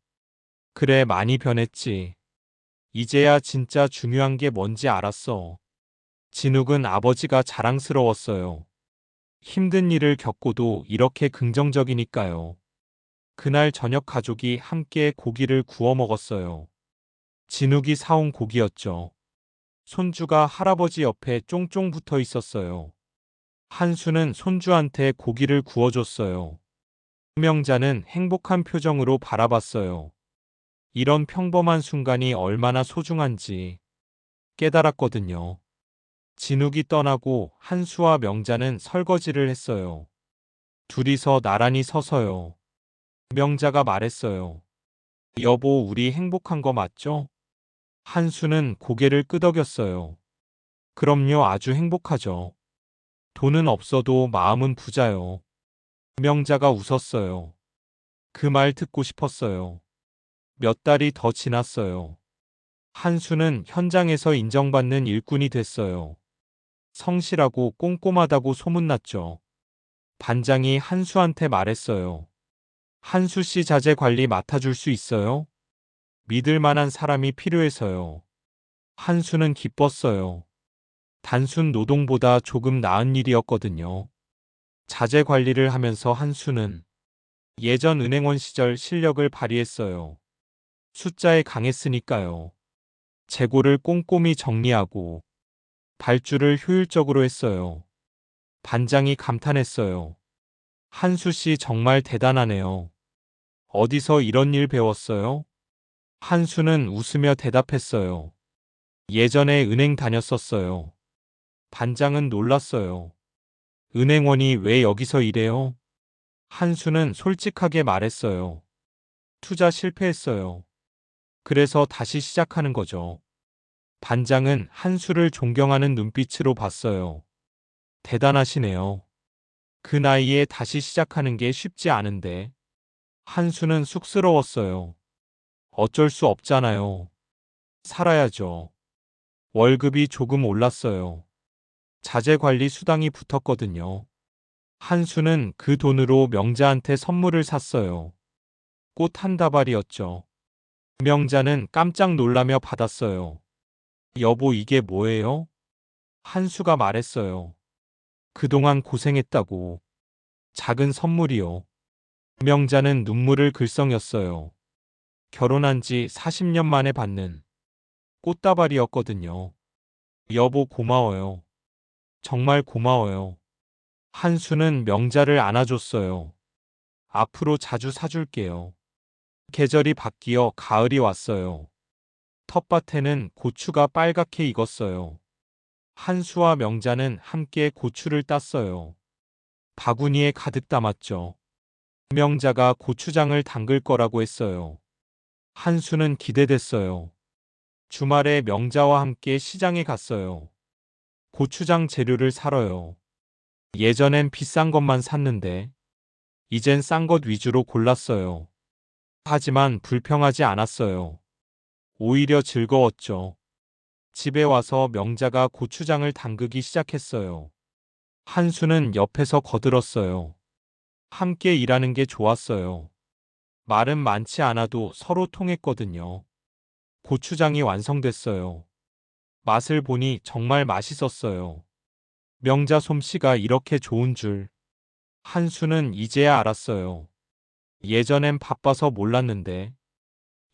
그래, 많이 변했지. 이제야 진짜 중요한 게 뭔지 알았어. 진욱은 아버지가 자랑스러웠어요. 힘든 일을 겪고도 이렇게 긍정적이니까요. 그날 저녁 가족이 함께 고기를 구워 먹었어요. 진욱이 사온 고기였죠. 손주가 할아버지 옆에 쫑쫑 붙어 있었어요. 한수는 손주한테 고기를 구워줬어요. 명자는 행복한 표정으로 바라봤어요. 이런 평범한 순간이 얼마나 소중한지 깨달았거든요. 진욱이 떠나고 한수와 명자는 설거지를 했어요. 둘이서 나란히 서서요. 명자가 말했어요. 여보, 우리 행복한 거 맞죠? 한수는 고개를 끄덕였어요. 그럼요, 아주 행복하죠. 돈은 없어도 마음은 부자요. 명자가 웃었어요. 그 말 듣고 싶었어요. 몇 달이 더 지났어요. 한수는 현장에서 인정받는 일꾼이 됐어요. 성실하고 꼼꼼하다고 소문났죠. 반장이 한수한테 말했어요. 한수 씨 자재 관리 맡아줄 수 있어요? 믿을 만한 사람이 필요해서요. 한수는 기뻤어요. 단순 노동보다 조금 나은 일이었거든요. 자재 관리를 하면서 한수는 예전 은행원 시절 실력을 발휘했어요. 숫자에 강했으니까요. 재고를 꼼꼼히 정리하고 발주를 효율적으로 했어요. 반장이 감탄했어요. 한수 씨 정말 대단하네요. 어디서 이런 일 배웠어요? 한수는 웃으며 대답했어요. 예전에 은행 다녔었어요. 반장은 놀랐어요. 은행원이 왜 여기서 일해요? 한수는 솔직하게 말했어요. 투자 실패했어요. 그래서 다시 시작하는 거죠. 반장은 한수를 존경하는 눈빛으로 봤어요. 대단하시네요. 그 나이에 다시 시작하는 게 쉽지 않은데. 한수는 쑥스러웠어요. 어쩔 수 없잖아요. 살아야죠. 월급이 조금 올랐어요. 자재 관리 수당이 붙었거든요. 한수는 그 돈으로 명자한테 선물을 샀어요. 꽃 한 다발이었죠. 명자는 깜짝 놀라며 받았어요. 여보, 이게 뭐예요? 한수가 말했어요. 그동안 고생했다고. 작은 선물이요. 명자는 눈물을 글썽였어요. 결혼한 지 40년 만에 받는 꽃다발이었거든요. 여보, 고마워요. 정말 고마워요. 한수는 명자를 안아줬어요. 앞으로 자주 사줄게요. 계절이 바뀌어 가을이 왔어요. 텃밭에는 고추가 빨갛게 익었어요. 한수와 명자는 함께 고추를 땄어요. 바구니에 가득 담았죠. 명자가 고추장을 담글 거라고 했어요. 한수는 기대됐어요. 주말에 명자와 함께 시장에 갔어요. 고추장 재료를 사러요. 예전엔 비싼 것만 샀는데 이젠 싼 것 위주로 골랐어요. 하지만 불평하지 않았어요. 오히려 즐거웠죠. 집에 와서 명자가 고추장을 담그기 시작했어요. 한수는 옆에서 거들었어요. 함께 일하는 게 좋았어요. 말은 많지 않아도 서로 통했거든요. 고추장이 완성됐어요. 맛을 보니 정말 맛있었어요. 명자 솜씨가 이렇게 좋은 줄 한수는 이제야 알았어요. 예전엔 바빠서 몰랐는데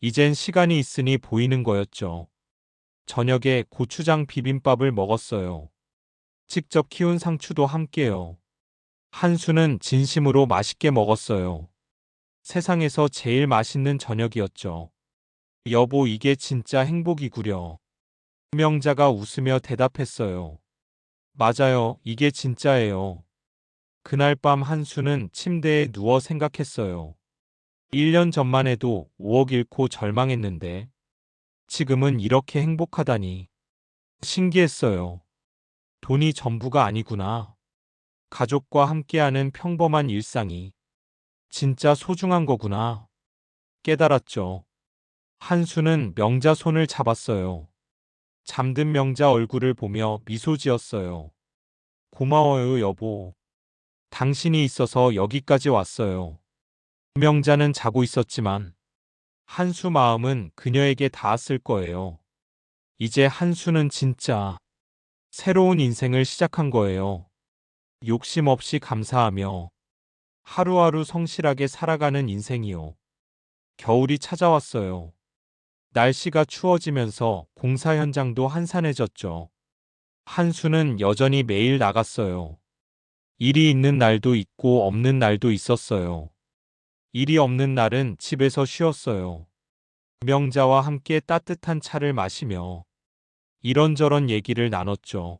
이젠 시간이 있으니 보이는 거였죠. 저녁에 고추장 비빔밥을 먹었어요. 직접 키운 상추도 함께요. 한수는 진심으로 맛있게 먹었어요. 세상에서 제일 맛있는 저녁이었죠. 여보, 이게 진짜 행복이구려. 명자가 웃으며 대답했어요. 맞아요, 이게 진짜예요. 그날 밤 한수는 침대에 누워 생각했어요. 1년 전만 해도 5억 잃고 절망했는데 지금은 이렇게 행복하다니 신기했어요. 돈이 전부가 아니구나. 가족과 함께하는 평범한 일상이 진짜 소중한 거구나 깨달았죠. 한수는 명자 손을 잡았어요. 잠든 명자 얼굴을 보며 미소 지었어요. 고마워요, 여보. 당신이 있어서 여기까지 왔어요. 명자는 자고 있었지만 한수 마음은 그녀에게 닿았을 거예요. 이제 한수는 진짜 새로운 인생을 시작한 거예요. 욕심 없이 감사하며 하루하루 성실하게 살아가는 인생이요. 겨울이 찾아왔어요. 날씨가 추워지면서 공사 현장도 한산해졌죠. 한수는 여전히 매일 나갔어요. 일이 있는 날도 있고 없는 날도 있었어요. 일이 없는 날은 집에서 쉬었어요. 명자와 함께 따뜻한 차를 마시며 이런저런 얘기를 나눴죠.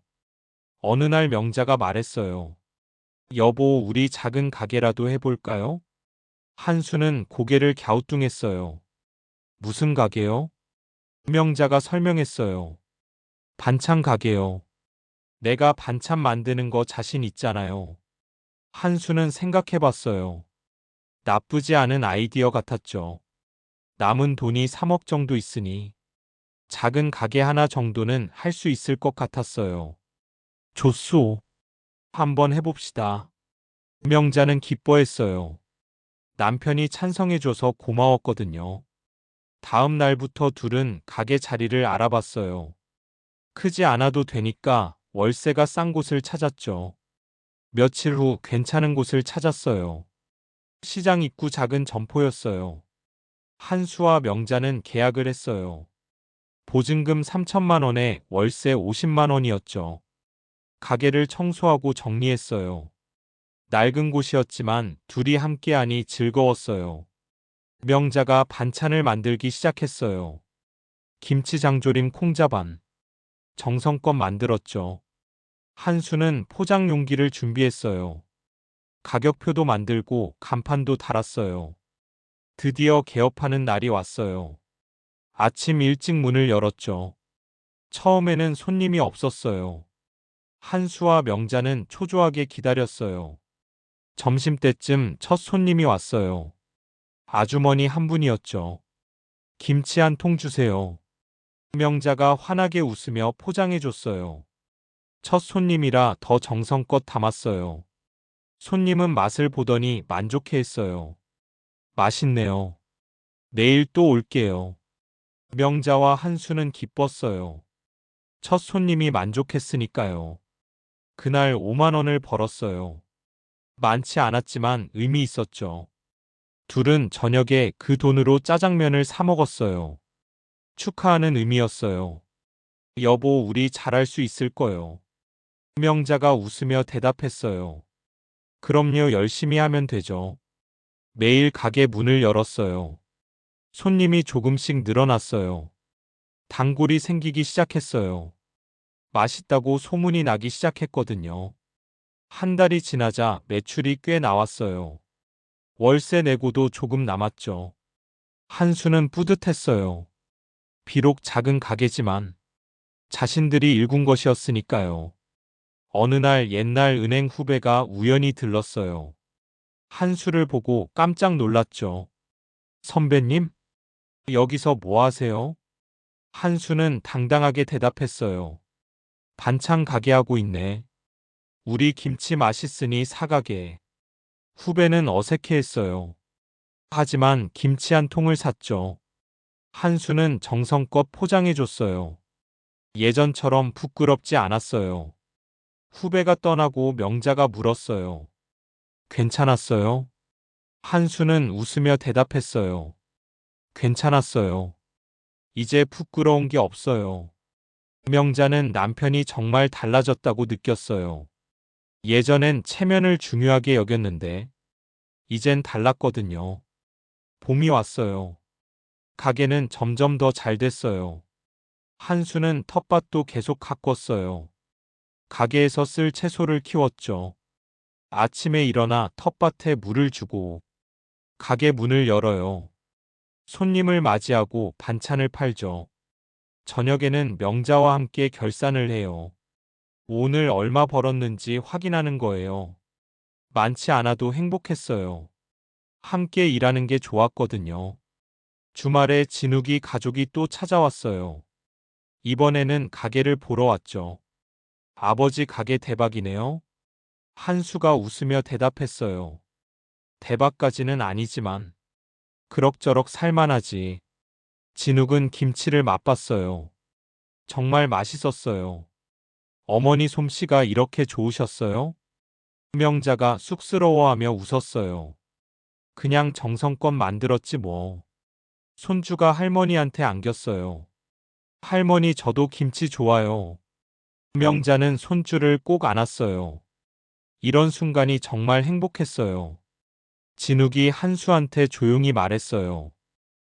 어느 날 명자가 말했어요. 여보, 우리 작은 가게라도 해볼까요? 한수는 고개를 갸우뚱했어요. 무슨 가게요? 명자가 설명했어요. 반찬 가게요. 내가 반찬 만드는 거 자신 있잖아요. 한수는 생각해봤어요. 나쁘지 않은 아이디어 같았죠. 남은 돈이 3억 정도 있으니 작은 가게 하나 정도는 할 수 있을 것 같았어요. 좋소. 한번 해봅시다. 명자는 기뻐했어요. 남편이 찬성해줘서 고마웠거든요. 다음 날부터 둘은 가게 자리를 알아봤어요. 크지 않아도 되니까 월세가 싼 곳을 찾았죠. 며칠 후 괜찮은 곳을 찾았어요. 시장 입구 작은 점포였어요. 한수와 명자는 계약을 했어요. 보증금 3천만 원에 월세 50만 원이었죠. 가게를 청소하고 정리했어요. 낡은 곳이었지만 둘이 함께하니 즐거웠어요. 명자가 반찬을 만들기 시작했어요. 김치 장조림 콩자반. 정성껏 만들었죠. 한수는 포장 용기를 준비했어요. 가격표도 만들고 간판도 달았어요. 드디어 개업하는 날이 왔어요. 아침 일찍 문을 열었죠. 처음에는 손님이 없었어요. 한수와 명자는 초조하게 기다렸어요. 점심때쯤 첫 손님이 왔어요. 아주머니 한 분이었죠. 김치 한 통 주세요. 명자가 환하게 웃으며 포장해줬어요. 첫 손님이라 더 정성껏 담았어요. 손님은 맛을 보더니 만족해했어요. 맛있네요. 내일 또 올게요. 명자와 한수는 기뻤어요. 첫 손님이 만족했으니까요. 그날 5만 원을 벌었어요. 많지 않았지만 의미 있었죠. 둘은 저녁에 그 돈으로 짜장면을 사 먹었어요. 축하하는 의미였어요. 여보, 우리 잘할 수 있을 거요. 명자가 웃으며 대답했어요. 그럼요, 열심히 하면 되죠. 매일 가게 문을 열었어요. 손님이 조금씩 늘어났어요. 단골이 생기기 시작했어요. 맛있다고 소문이 나기 시작했거든요. 한 달이 지나자 매출이 꽤 나왔어요. 월세 내고도 조금 남았죠. 한수는 뿌듯했어요. 비록 작은 가게지만 자신들이 일군 것이었으니까요. 어느 날 옛날 은행 후배가 우연히 들렀어요. 한수를 보고 깜짝 놀랐죠. 선배님? 여기서 뭐 하세요? 한수는 당당하게 대답했어요. 반찬 가게 하고 있네. 우리 김치 맛있으니 사가게. 후배는 어색해했어요. 하지만 김치 한 통을 샀죠. 한수는 정성껏 포장해줬어요. 예전처럼 부끄럽지 않았어요. 후배가 떠나고 명자가 물었어요. 괜찮았어요? 한수는 웃으며 대답했어요. 괜찮았어요. 이제 부끄러운 게 없어요. 명자는 남편이 정말 달라졌다고 느꼈어요. 예전엔 체면을 중요하게 여겼는데 이젠 달랐거든요. 봄이 왔어요. 가게는 점점 더 잘 됐어요. 한수는 텃밭도 계속 가꿨어요. 가게에서 쓸 채소를 키웠죠. 아침에 일어나 텃밭에 물을 주고 가게 문을 열어요. 손님을 맞이하고 반찬을 팔죠. 저녁에는 명자와 함께 결산을 해요. 오늘 얼마 벌었는지 확인하는 거예요. 많지 않아도 행복했어요. 함께 일하는 게 좋았거든요. 주말에 진욱이 가족이 또 찾아왔어요. 이번에는 가게를 보러 왔죠. 아버지 가게 대박이네요. 한수가 웃으며 대답했어요. 대박까지는 아니지만 그럭저럭 살만하지. 진욱은 김치를 맛봤어요. 정말 맛있었어요. 어머니 솜씨가 이렇게 좋으셨어요? 명자가 쑥스러워하며 웃었어요. 그냥 정성껏 만들었지 뭐. 손주가 할머니한테 안겼어요. 할머니 저도 김치 좋아요. 명자는 손주를 꼭 안았어요. 이런 순간이 정말 행복했어요. 진욱이 한수한테 조용히 말했어요.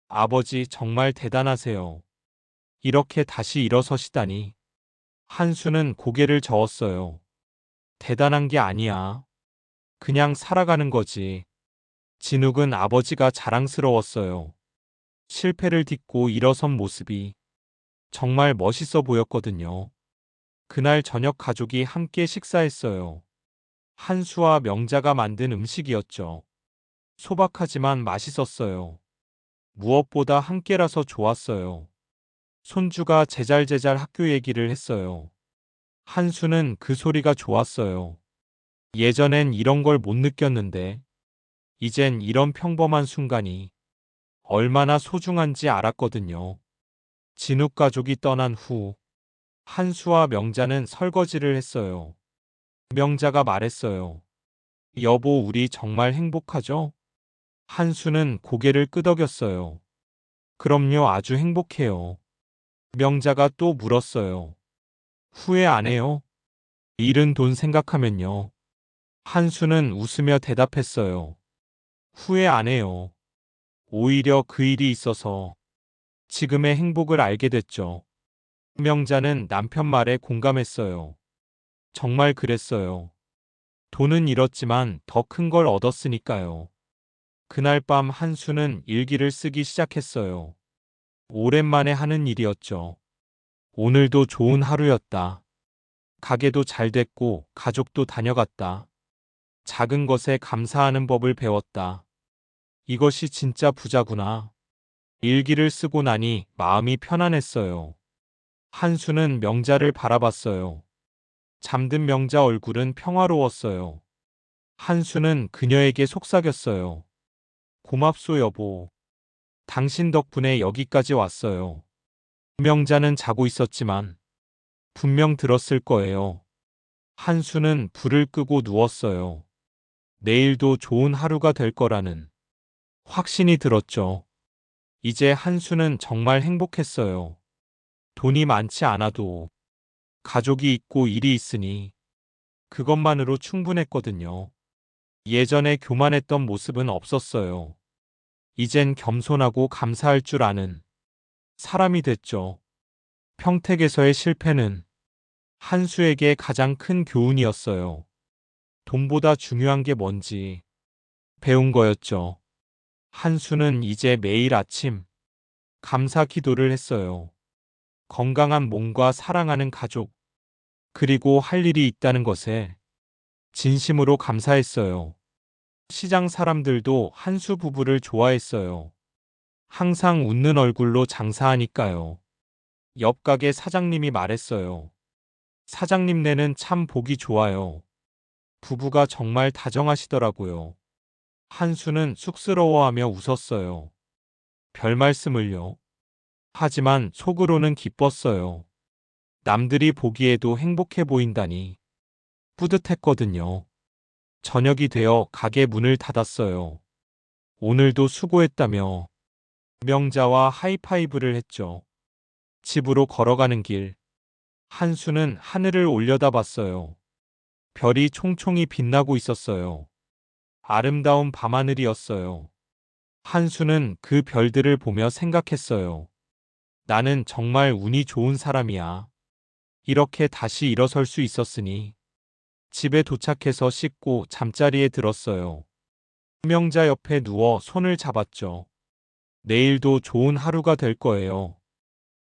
아버지 정말 대단하세요. 이렇게 다시 일어서시다니. 한수는 고개를 저었어요. 대단한 게 아니야. 그냥 살아가는 거지. 진욱은 아버지가 자랑스러웠어요. 실패를 딛고 일어선 모습이 정말 멋있어 보였거든요. 그날 저녁 가족이 함께 식사했어요. 한수와 명자가 만든 음식이었죠. 소박하지만 맛있었어요. 무엇보다 함께라서 좋았어요. 손주가 제잘제잘 학교 얘기를 했어요. 한수는 그 소리가 좋았어요. 예전엔 이런 걸 못 느꼈는데, 이젠 이런 평범한 순간이 얼마나 소중한지 알았거든요. 진욱 가족이 떠난 후, 한수와 명자는 설거지를 했어요. 명자가 말했어요. 여보, 우리 정말 행복하죠? 한수는 고개를 끄덕였어요. 그럼요, 아주 행복해요. 명자가 또 물었어요. 후회 안 해요? 잃은 돈 생각하면요. 한수는 웃으며 대답했어요. 후회 안 해요. 오히려 그 일이 있어서 지금의 행복을 알게 됐죠. 명자는 남편 말에 공감했어요. 정말 그랬어요. 돈은 잃었지만 더 큰 걸 얻었으니까요. 그날 밤 한수는 일기를 쓰기 시작했어요. 오랜만에 하는 일이었죠. 오늘도 좋은 하루였다. 가게도 잘 됐고 가족도 다녀갔다. 작은 것에 감사하는 법을 배웠다. 이것이 진짜 부자구나. 일기를 쓰고 나니 마음이 편안했어요. 한수는 명자를 바라봤어요. 잠든 명자 얼굴은 평화로웠어요. 한수는 그녀에게 속삭였어요. 고맙소 여보. 당신 덕분에 여기까지 왔어요. 명자는 자고 있었지만 분명 들었을 거예요. 한수는 불을 끄고 누웠어요. 내일도 좋은 하루가 될 거라는 확신이 들었죠. 이제 한수는 정말 행복했어요. 돈이 많지 않아도 가족이 있고 일이 있으니 그것만으로 충분했거든요. 예전에 교만했던 모습은 없었어요. 이젠 겸손하고 감사할 줄 아는 사람이 됐죠. 평택에서의 실패는 한수에게 가장 큰 교훈이었어요. 돈보다 중요한 게 뭔지 배운 거였죠. 한수는 이제 매일 아침 감사 기도를 했어요. 건강한 몸과 사랑하는 가족, 그리고 할 일이 있다는 것에 진심으로 감사했어요. 시장 사람들도 한수 부부를 좋아했어요. 항상 웃는 얼굴로 장사하니까요. 옆 가게 사장님이 말했어요. 사장님네는 참 보기 좋아요. 부부가 정말 다정하시더라고요. 한수는 쑥스러워하며 웃었어요. 별 말씀을요. 하지만 속으로는 기뻤어요. 남들이 보기에도 행복해 보인다니 뿌듯했거든요. 저녁이 되어 가게 문을 닫았어요. 오늘도 수고했다며 명자와 하이파이브를 했죠. 집으로 걸어가는 길, 한수는 하늘을 올려다봤어요. 별이 총총히 빛나고 있었어요. 아름다운 밤하늘이었어요. 한수는 그 별들을 보며 생각했어요. 나는 정말 운이 좋은 사람이야. 이렇게 다시 일어설 수 있었으니. 집에 도착해서 씻고 잠자리에 들었어요. 명자 옆에 누워 손을 잡았죠. 내일도 좋은 하루가 될 거예요.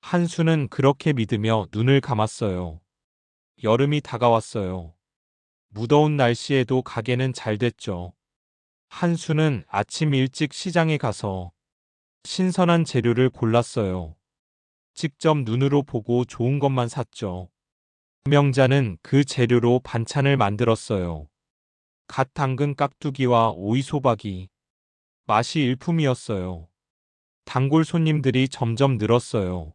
한수는 그렇게 믿으며 눈을 감았어요. 여름이 다가왔어요. 무더운 날씨에도 가게는 잘 됐죠. 한수는 아침 일찍 시장에 가서 신선한 재료를 골랐어요. 직접 눈으로 보고 좋은 것만 샀죠. 명자는 그 재료로 반찬을 만들었어요. 갓 담근 깍두기와 오이소박이. 맛이 일품이었어요. 단골 손님들이 점점 늘었어요.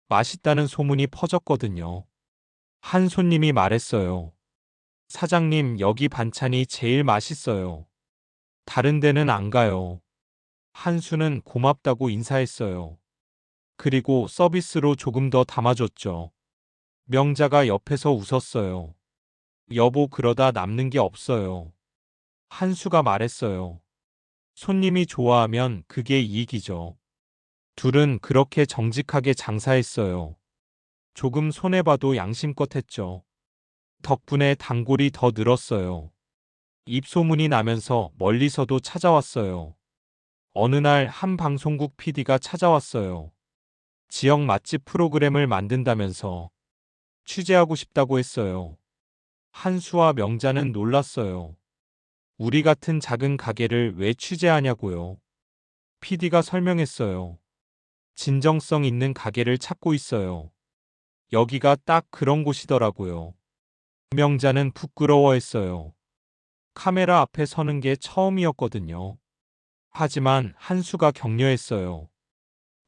맛있다는 소문이 퍼졌거든요. 한 손님이 말했어요. 사장님, 여기 반찬이 제일 맛있어요. 다른 데는 안 가요. 한수는 고맙다고 인사했어요. 그리고 서비스로 조금 더 담아줬죠. 명자가 옆에서 웃었어요. 여보, 그러다 남는 게 없어요. 한수가 말했어요. 손님이 좋아하면 그게 이익이죠. 둘은 그렇게 정직하게 장사했어요. 조금 손해봐도 양심껏 했죠. 덕분에 단골이 더 늘었어요. 입소문이 나면서 멀리서도 찾아왔어요. 어느 날 한 방송국 PD가 찾아왔어요. 지역 맛집 프로그램을 만든다면서 취재하고 싶다고 했어요. 한수와 명자는 놀랐어요. 우리 같은 작은 가게를 왜 취재하냐고요. PD가 설명했어요. 진정성 있는 가게를 찾고 있어요. 여기가 딱 그런 곳이더라고요. 명자는 부끄러워했어요. 카메라 앞에 서는 게 처음이었거든요. 하지만 한수가 격려했어요.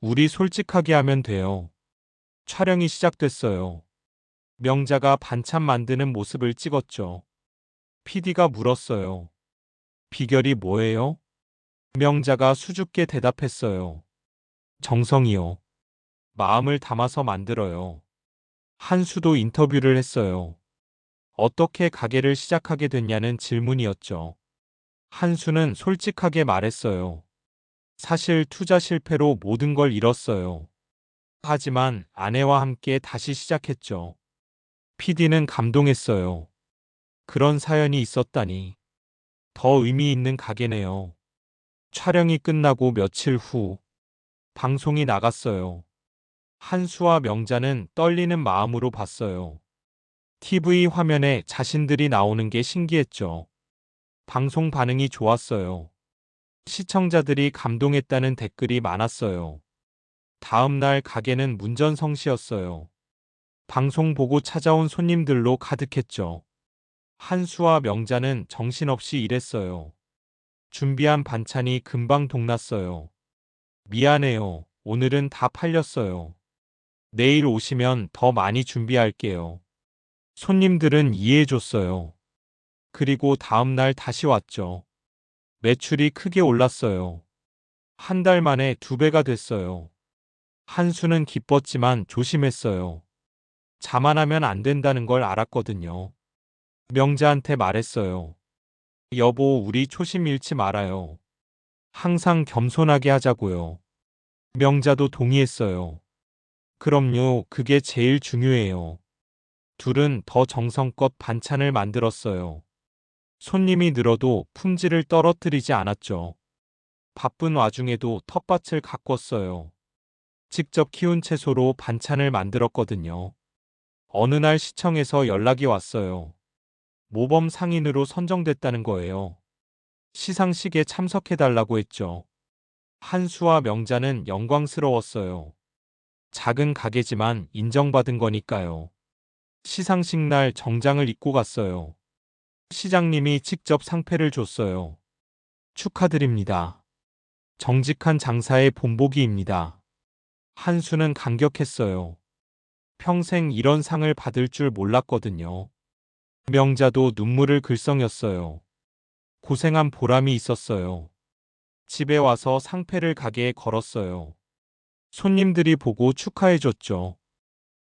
우리 솔직하게 하면 돼요. 촬영이 시작됐어요. 명자가 반찬 만드는 모습을 찍었죠. PD가 물었어요. 비결이 뭐예요? 명자가 수줍게 대답했어요. 정성이요. 마음을 담아서 만들어요. 한수도 인터뷰를 했어요. 어떻게 가게를 시작하게 됐냐는 질문이었죠. 한수는 솔직하게 말했어요. 사실 투자 실패로 모든 걸 잃었어요. 하지만 아내와 함께 다시 시작했죠. PD는 감동했어요. 그런 사연이 있었다니. 더 의미 있는 가게네요. 촬영이 끝나고 며칠 후 방송이 나갔어요. 한수와 명자는 떨리는 마음으로 봤어요. TV 화면에 자신들이 나오는 게 신기했죠. 방송 반응이 좋았어요. 시청자들이 감동했다는 댓글이 많았어요. 다음 날 가게는 문전성시였어요. 방송 보고 찾아온 손님들로 가득했죠. 한수와 명자는 정신없이 일했어요. 준비한 반찬이 금방 동났어요. 미안해요. 오늘은 다 팔렸어요. 내일 오시면 더 많이 준비할게요. 손님들은 이해해줬어요. 그리고 다음 날 다시 왔죠. 매출이 크게 올랐어요. 한 달 만에 2배가 됐어요. 한수는 기뻤지만 조심했어요. 자만하면 안 된다는 걸 알았거든요. 명자한테 말했어요. 여보, 우리 초심 잃지 말아요. 항상 겸손하게 하자고요. 명자도 동의했어요. 그럼요, 그게 제일 중요해요. 둘은 더 정성껏 반찬을 만들었어요. 손님이 늘어도 품질을 떨어뜨리지 않았죠. 바쁜 와중에도 텃밭을 가꿨어요. 직접 키운 채소로 반찬을 만들었거든요. 어느 날 시청에서 연락이 왔어요. 모범 상인으로 선정됐다는 거예요. 시상식에 참석해달라고 했죠. 한수와 명자는 영광스러웠어요. 작은 가게지만 인정받은 거니까요. 시상식 날 정장을 입고 갔어요. 시장님이 직접 상패를 줬어요. 축하드립니다. 정직한 장사의 본보기입니다. 한수는 감격했어요. 평생 이런 상을 받을 줄 몰랐거든요. 명자도 눈물을 글썽였어요. 고생한 보람이 있었어요. 집에 와서 상패를 가게에 걸었어요. 손님들이 보고 축하해줬죠.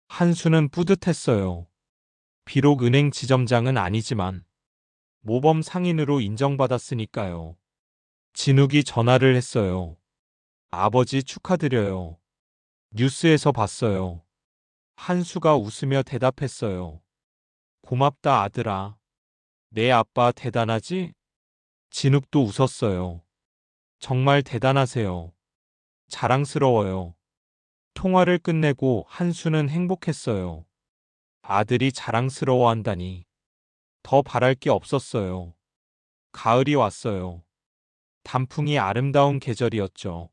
한수는 뿌듯했어요. 비록 은행 지점장은 아니지만 모범 상인으로 인정받았으니까요. 진욱이 전화를 했어요. 아버지 축하드려요. 뉴스에서 봤어요. 한수가 웃으며 대답했어요. 고맙다 아들아. 내 아빠 대단하지? 진욱도 웃었어요. 정말 대단하세요. 자랑스러워요. 통화를 끝내고 한수는 행복했어요. 아들이 자랑스러워한다니. 더 바랄 게 없었어요. 가을이 왔어요. 단풍이 아름다운 계절이었죠.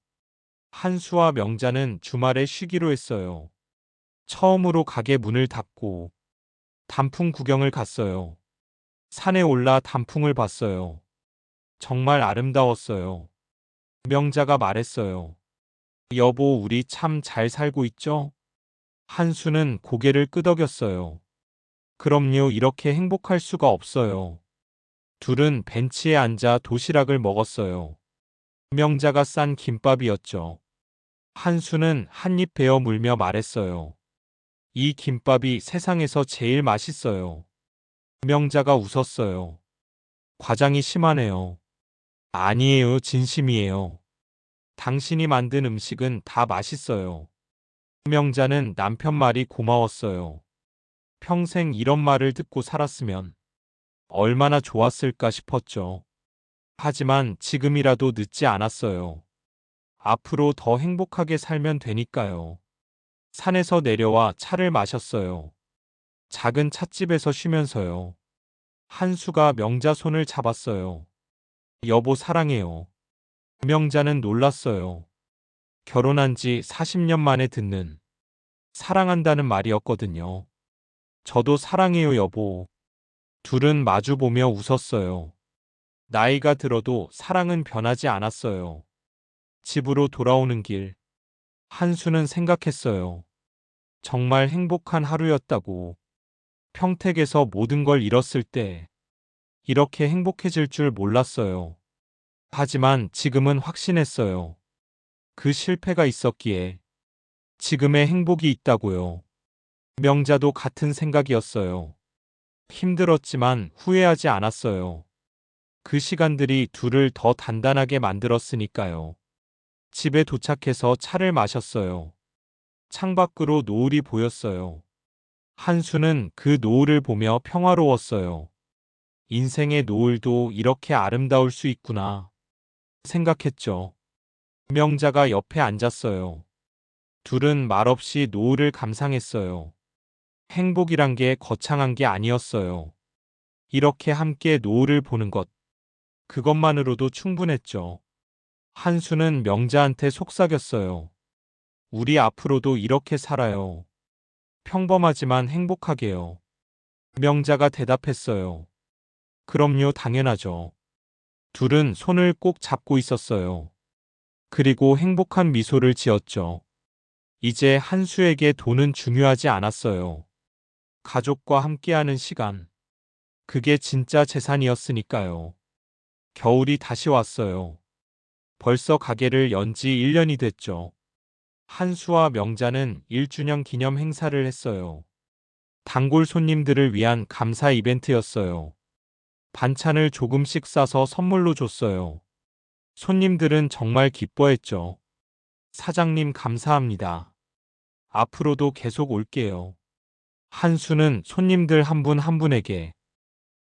한수와 명자는 주말에 쉬기로 했어요. 처음으로 가게 문을 닫고 단풍 구경을 갔어요. 산에 올라 단풍을 봤어요. 정말 아름다웠어요. 명자가 말했어요. 여보, 우리 참 잘 살고 있죠? 한수는 고개를 끄덕였어요. 그럼요, 이렇게 행복할 수가 없어요. 둘은 벤치에 앉아 도시락을 먹었어요. 명자가 싼 김밥이었죠. 한수는 한 입 베어 물며 말했어요. 이 김밥이 세상에서 제일 맛있어요. 명자가 웃었어요. 과장이 심하네요. 아니에요, 진심이에요. 당신이 만든 음식은 다 맛있어요. 명자는 남편 말이 고마웠어요. 평생 이런 말을 듣고 살았으면 얼마나 좋았을까 싶었죠. 하지만 지금이라도 늦지 않았어요. 앞으로 더 행복하게 살면 되니까요. 산에서 내려와 차를 마셨어요. 작은 찻집에서 쉬면서요. 한수가 명자 손을 잡았어요. 여보, 사랑해요. 명자는 놀랐어요. 결혼한 지 40년 만에 듣는 사랑한다는 말이었거든요. 저도 사랑해요, 여보. 둘은 마주보며 웃었어요. 나이가 들어도 사랑은 변하지 않았어요. 집으로 돌아오는 길, 한수는 생각했어요. 정말 행복한 하루였다고. 평택에서 모든 걸 잃었을 때 이렇게 행복해질 줄 몰랐어요. 하지만 지금은 확신했어요. 그 실패가 있었기에 지금의 행복이 있다고요. 명자도 같은 생각이었어요. 힘들었지만 후회하지 않았어요. 그 시간들이 둘을 더 단단하게 만들었으니까요. 집에 도착해서 차를 마셨어요. 창밖으로 노을이 보였어요. 한수는 그 노을을 보며 평화로웠어요. 인생의 노을도 이렇게 아름다울 수 있구나 생각했죠. 명자가 옆에 앉았어요. 둘은 말없이 노을을 감상했어요. 행복이란 게 거창한 게 아니었어요. 이렇게 함께 노을을 보는 것, 그것만으로도 충분했죠. 한수는 명자한테 속삭였어요. 우리 앞으로도 이렇게 살아요. 평범하지만 행복하게요. 명자가 대답했어요. 그럼요, 당연하죠. 둘은 손을 꼭 잡고 있었어요. 그리고 행복한 미소를 지었죠. 이제 한수에게 돈은 중요하지 않았어요. 가족과 함께하는 시간. 그게 진짜 재산이었으니까요. 겨울이 다시 왔어요. 벌써 가게를 연 지 1년이 됐죠. 한수와 명자는 1주년 기념 행사를 했어요. 단골 손님들을 위한 감사 이벤트였어요. 반찬을 조금씩 싸서 선물로 줬어요. 손님들은 정말 기뻐했죠. 사장님, 감사합니다. 앞으로도 계속 올게요. 한수는 손님들 한 분 한 분에게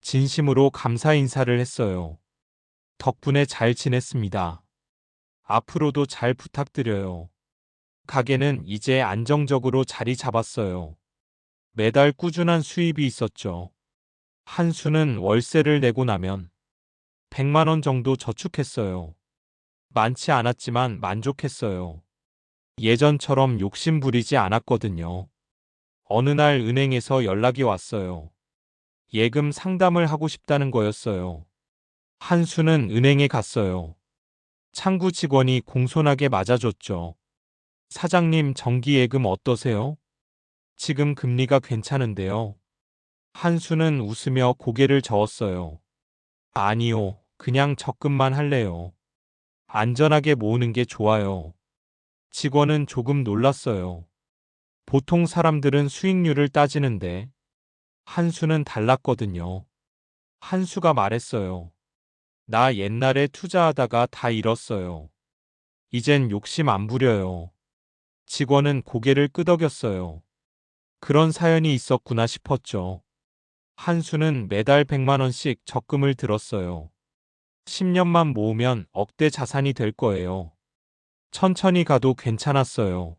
진심으로 감사 인사를 했어요. 덕분에 잘 지냈습니다. 앞으로도 잘 부탁드려요. 가게는 이제 안정적으로 자리 잡았어요. 매달 꾸준한 수입이 있었죠. 한수는 월세를 내고 나면 100만 원 정도 저축했어요. 많지 않았지만 만족했어요. 예전처럼 욕심 부리지 않았거든요. 어느 날 은행에서 연락이 왔어요. 예금 상담을 하고 싶다는 거였어요. 한수는 은행에 갔어요. 창구 직원이 공손하게 맞아줬죠. 사장님, 정기예금 어떠세요? 지금 금리가 괜찮은데요. 한수는 웃으며 고개를 저었어요. 아니요, 그냥 적금만 할래요. 안전하게 모으는 게 좋아요. 직원은 조금 놀랐어요. 보통 사람들은 수익률을 따지는데 한수는 달랐거든요. 한수가 말했어요. 나 옛날에 투자하다가 다 잃었어요. 이젠 욕심 안 부려요. 직원은 고개를 끄덕였어요. 그런 사연이 있었구나 싶었죠. 한수는 매달 100만 원씩 적금을 들었어요. 10년만 모으면 억대 자산이 될 거예요. 천천히 가도 괜찮았어요.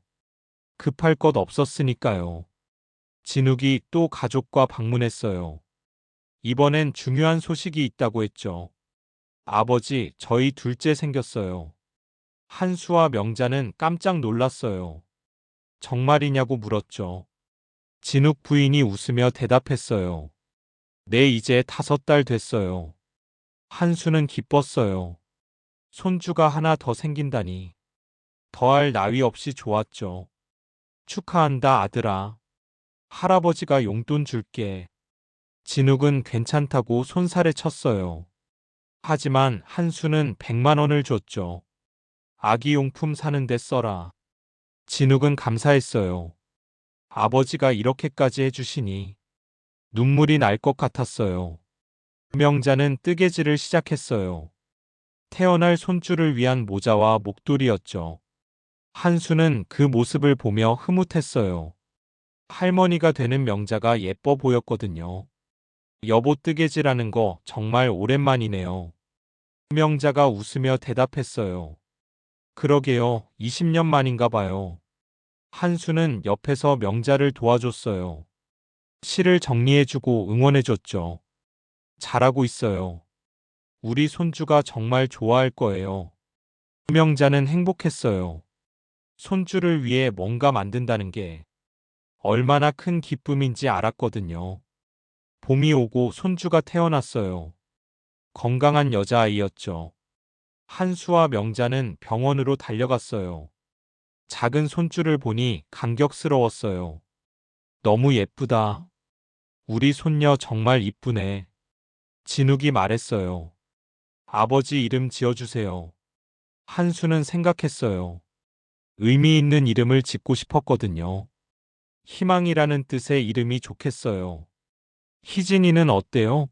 급할 것 없었으니까요. 진욱이 또 가족과 방문했어요. 이번엔 중요한 소식이 있다고 했죠. 아버지, 저희 둘째 생겼어요. 한수와 명자는 깜짝 놀랐어요. 정말이냐고 물었죠. 진욱 부인이 웃으며 대답했어요. 네, 이제 5달 됐어요. 한수는 기뻤어요. 손주가 하나 더 생긴다니. 더할 나위 없이 좋았죠. 축하한다, 아들아. 할아버지가 용돈 줄게. 진욱은 괜찮다고 손살에 쳤어요. 하지만 한수는 100만 원을 줬죠. 아기용품 사는데 써라. 진욱은 감사했어요. 아버지가 이렇게까지 해주시니 눈물이 날 것 같았어요. 명자는 뜨개질을 시작했어요. 태어날 손주를 위한 모자와 목도리였죠. 한수는 그 모습을 보며 흐뭇했어요. 할머니가 되는 명자가 예뻐 보였거든요. 여보, 뜨개질하는 거 정말 오랜만이네요. 명자가 웃으며 대답했어요. 그러게요. 20년 만인가 봐요. 한수는 옆에서 명자를 도와줬어요. 실을 정리해주고 응원해줬죠. 잘하고 있어요. 우리 손주가 정말 좋아할 거예요. 명자는 행복했어요. 손주를 위해 뭔가 만든다는 게 얼마나 큰 기쁨인지 알았거든요. 봄이 오고 손주가 태어났어요. 건강한 여자아이였죠. 한수와 명자는 병원으로 달려갔어요. 작은 손주를 보니 감격스러웠어요. 너무 예쁘다. 우리 손녀 정말 이쁘네. 진욱이 말했어요. 아버지 이름 지어주세요. 한수는 생각했어요. 의미 있는 이름을 짓고 싶었거든요. 희망이라는 뜻의 이름이 좋겠어요. 희진이는 어때요?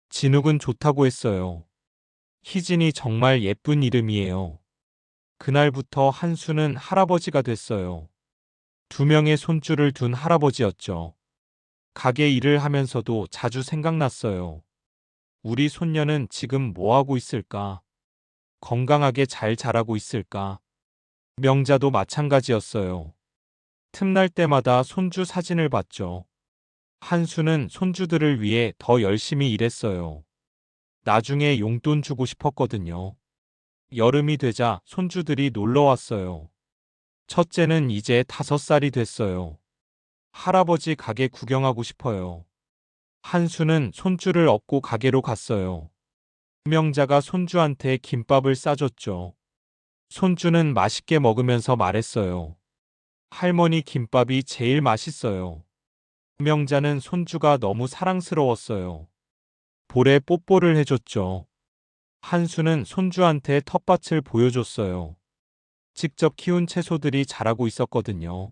진욱은 좋다고 했어요. 희진이 정말 예쁜 이름이에요. 그날부터 한수는 할아버지가 됐어요. 2명의 손주를 둔 할아버지였죠. 가게 일을 하면서도 자주 생각났어요. 우리 손녀는 지금 뭐 하고 있을까? 건강하게 잘 자라고 있을까? 명자도 마찬가지였어요. 틈날 때마다 손주 사진을 봤죠. 한수는 손주들을 위해 더 열심히 일했어요. 나중에 용돈 주고 싶었거든요. 여름이 되자 손주들이 놀러 왔어요. 첫째는 이제 5살이 됐어요. 할아버지 가게 구경하고 싶어요. 한수는 손주를 업고 가게로 갔어요. 명자가 손주한테 김밥을 싸줬죠. 손주는 맛있게 먹으면서 말했어요. 할머니 김밥이 제일 맛있어요. 명자는 손주가 너무 사랑스러웠어요. 볼에 뽀뽀를 해줬죠. 한수는 손주한테 텃밭을 보여줬어요. 직접 키운 채소들이 자라고 있었거든요.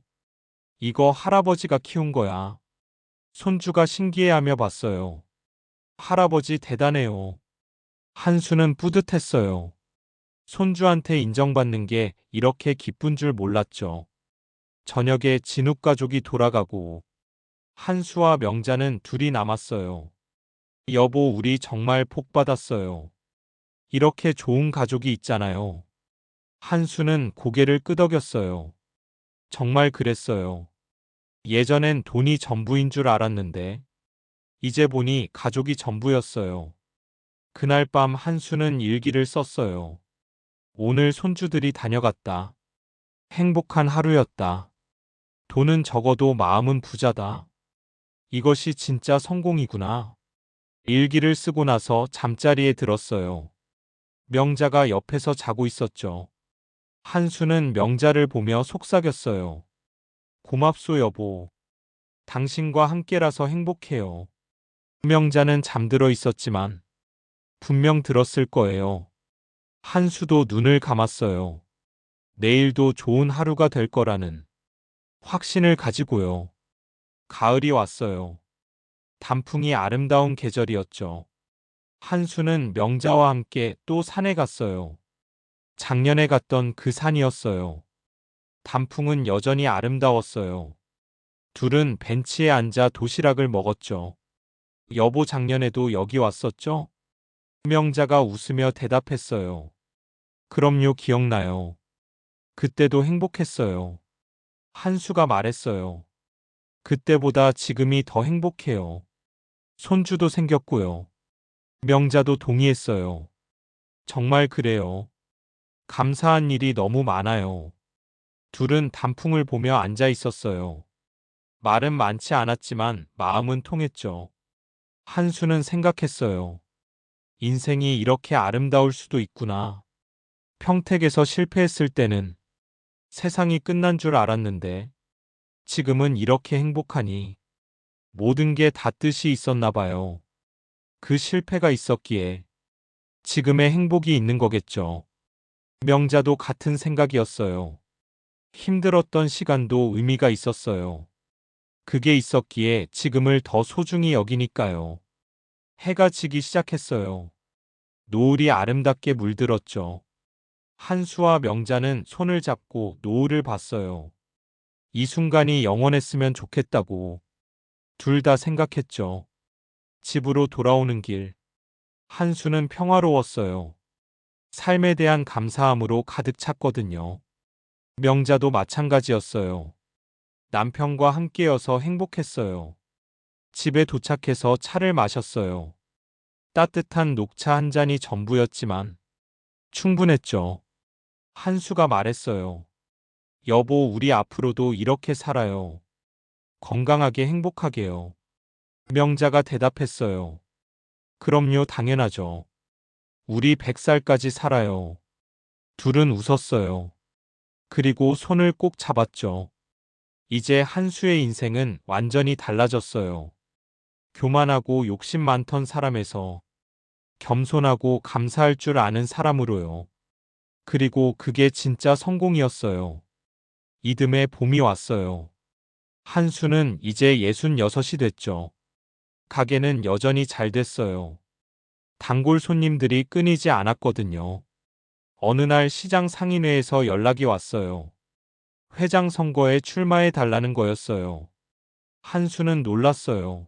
이거 할아버지가 키운 거야. 손주가 신기해하며 봤어요. 할아버지 대단해요. 한수는 뿌듯했어요. 손주한테 인정받는 게 이렇게 기쁜 줄 몰랐죠. 저녁에 진욱 가족이 돌아가고 한수와 명자는 둘이 남았어요. 여보, 우리 정말 복 받았어요. 이렇게 좋은 가족이 있잖아요. 한수는 고개를 끄덕였어요. 정말 그랬어요. 예전엔 돈이 전부인 줄 알았는데 이제 보니 가족이 전부였어요. 그날 밤 한수는 일기를 썼어요. 오늘 손주들이 다녀갔다. 행복한 하루였다. 돈은 적어도 마음은 부자다. 이것이 진짜 성공이구나. 일기를 쓰고 나서 잠자리에 들었어요. 명자가 옆에서 자고 있었죠. 한수는 명자를 보며 속삭였어요. 고맙소 여보. 당신과 함께라서 행복해요. 명자는 잠들어 있었지만 분명 들었을 거예요. 한수도 눈을 감았어요. 내일도 좋은 하루가 될 거라는 확신을 가지고요. 가을이 왔어요. 단풍이 아름다운 계절이었죠. 한수는 명자와 함께 또 산에 갔어요. 작년에 갔던 그 산이었어요. 단풍은 여전히 아름다웠어요. 둘은 벤치에 앉아 도시락을 먹었죠. 여보, 작년에도 여기 왔었죠? 명자가 웃으며 대답했어요. 그럼요, 기억나요. 그때도 행복했어요. 한수가 말했어요. 그때보다 지금이 더 행복해요. 손주도 생겼고요. 명자도 동의했어요. 정말 그래요. 감사한 일이 너무 많아요. 둘은 단풍을 보며 앉아 있었어요. 말은 많지 않았지만 마음은 통했죠. 한수는 생각했어요. 인생이 이렇게 아름다울 수도 있구나. 평택에서 실패했을 때는 세상이 끝난 줄 알았는데 지금은 이렇게 행복하니 모든 게 다 뜻이 있었나 봐요. 그 실패가 있었기에 지금의 행복이 있는 거겠죠. 명자도 같은 생각이었어요. 힘들었던 시간도 의미가 있었어요. 그게 있었기에 지금을 더 소중히 여기니까요. 해가 지기 시작했어요. 노을이 아름답게 물들었죠. 한수와 명자는 손을 잡고 노을을 봤어요. 이 순간이 영원했으면 좋겠다고 둘 다 생각했죠. 집으로 돌아오는 길, 한수는 평화로웠어요. 삶에 대한 감사함으로 가득 찼거든요. 명자도 마찬가지였어요. 남편과 함께여서 행복했어요. 집에 도착해서 차를 마셨어요. 따뜻한 녹차 한 잔이 전부였지만 충분했죠. 한수가 말했어요. 여보, 우리 앞으로도 이렇게 살아요. 건강하게 행복하게요. 명자가 대답했어요. 그럼요, 당연하죠. 우리 100살까지 살아요. 둘은 웃었어요. 그리고 손을 꼭 잡았죠. 이제 한수의 인생은 완전히 달라졌어요. 교만하고 욕심 많던 사람에서 겸손하고 감사할 줄 아는 사람으로요. 그리고 그게 진짜 성공이었어요. 이듬해 봄이 왔어요. 한수는 이제 66이 됐죠. 가게는 여전히 잘 됐어요. 단골 손님들이 끊이지 않았거든요. 어느 날 시장 상인회에서 연락이 왔어요. 회장 선거에 출마해 달라는 거였어요. 한수는 놀랐어요.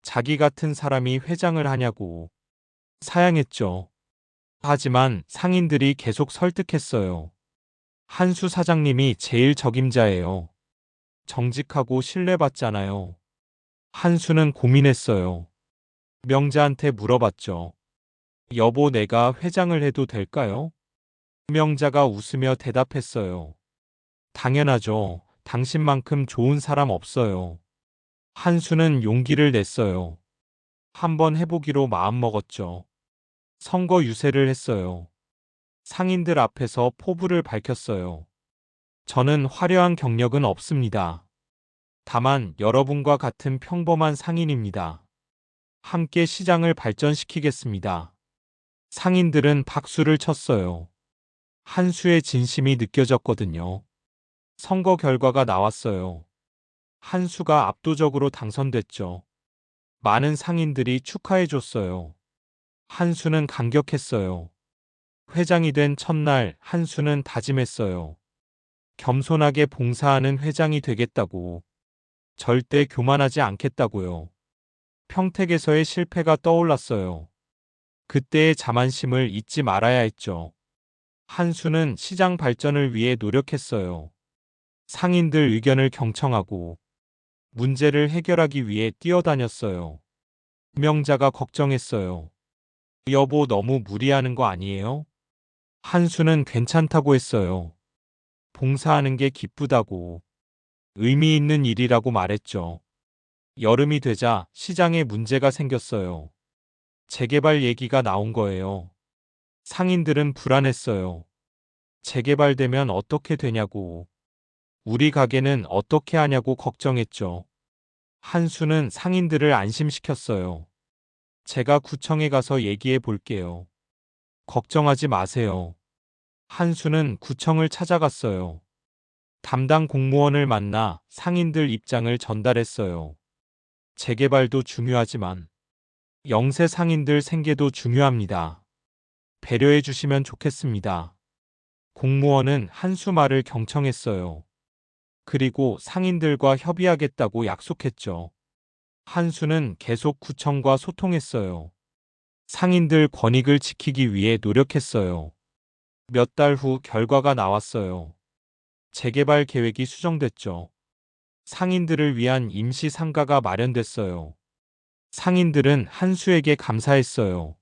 자기 같은 사람이 회장을 하냐고. 사양했죠. 하지만 상인들이 계속 설득했어요. 한수 사장님이 제일 적임자예요. 정직하고 신뢰받잖아요. 한수는 고민했어요. 명자한테 물어봤죠. 여보, 내가 회장을 해도 될까요? 명자가 웃으며 대답했어요. 당연하죠. 당신만큼 좋은 사람 없어요. 한수는 용기를 냈어요. 한번 해보기로 마음먹었죠. 선거 유세를 했어요. 상인들 앞에서 포부를 밝혔어요. 저는 화려한 경력은 없습니다. 다만 여러분과 같은 평범한 상인입니다. 함께 시장을 발전시키겠습니다. 상인들은 박수를 쳤어요. 한수의 진심이 느껴졌거든요. 선거 결과가 나왔어요. 한수가 압도적으로 당선됐죠. 많은 상인들이 축하해줬어요. 한수는 감격했어요. 회장이 된 첫날 한수는 다짐했어요. 겸손하게 봉사하는 회장이 되겠다고. 절대 교만하지 않겠다고요. 평택에서의 실패가 떠올랐어요. 그때의 자만심을 잊지 말아야 했죠. 한수는 시장 발전을 위해 노력했어요. 상인들 의견을 경청하고 문제를 해결하기 위해 뛰어다녔어요. 명자가 걱정했어요. 여보, 너무 무리하는 거 아니에요? 한수는 괜찮다고 했어요. 봉사하는 게 기쁘다고, 의미 있는 일이라고 말했죠. 여름이 되자 시장에 문제가 생겼어요. 재개발 얘기가 나온 거예요. 상인들은 불안했어요. 재개발되면 어떻게 되냐고, 우리 가게는 어떻게 하냐고 걱정했죠. 한수는 상인들을 안심시켰어요. 제가 구청에 가서 얘기해 볼게요. 걱정하지 마세요. 한수는 구청을 찾아갔어요. 담당 공무원을 만나 상인들 입장을 전달했어요. 재개발도 중요하지만 영세 상인들 생계도 중요합니다. 배려해 주시면 좋겠습니다. 공무원은 한수 말을 경청했어요. 그리고 상인들과 협의하겠다고 약속했죠. 한수는 계속 구청과 소통했어요. 상인들 권익을 지키기 위해 노력했어요. 몇 달 후 결과가 나왔어요. 재개발 계획이 수정됐죠. 상인들을 위한 임시 상가가 마련됐어요. 상인들은 한수에게 감사했어요.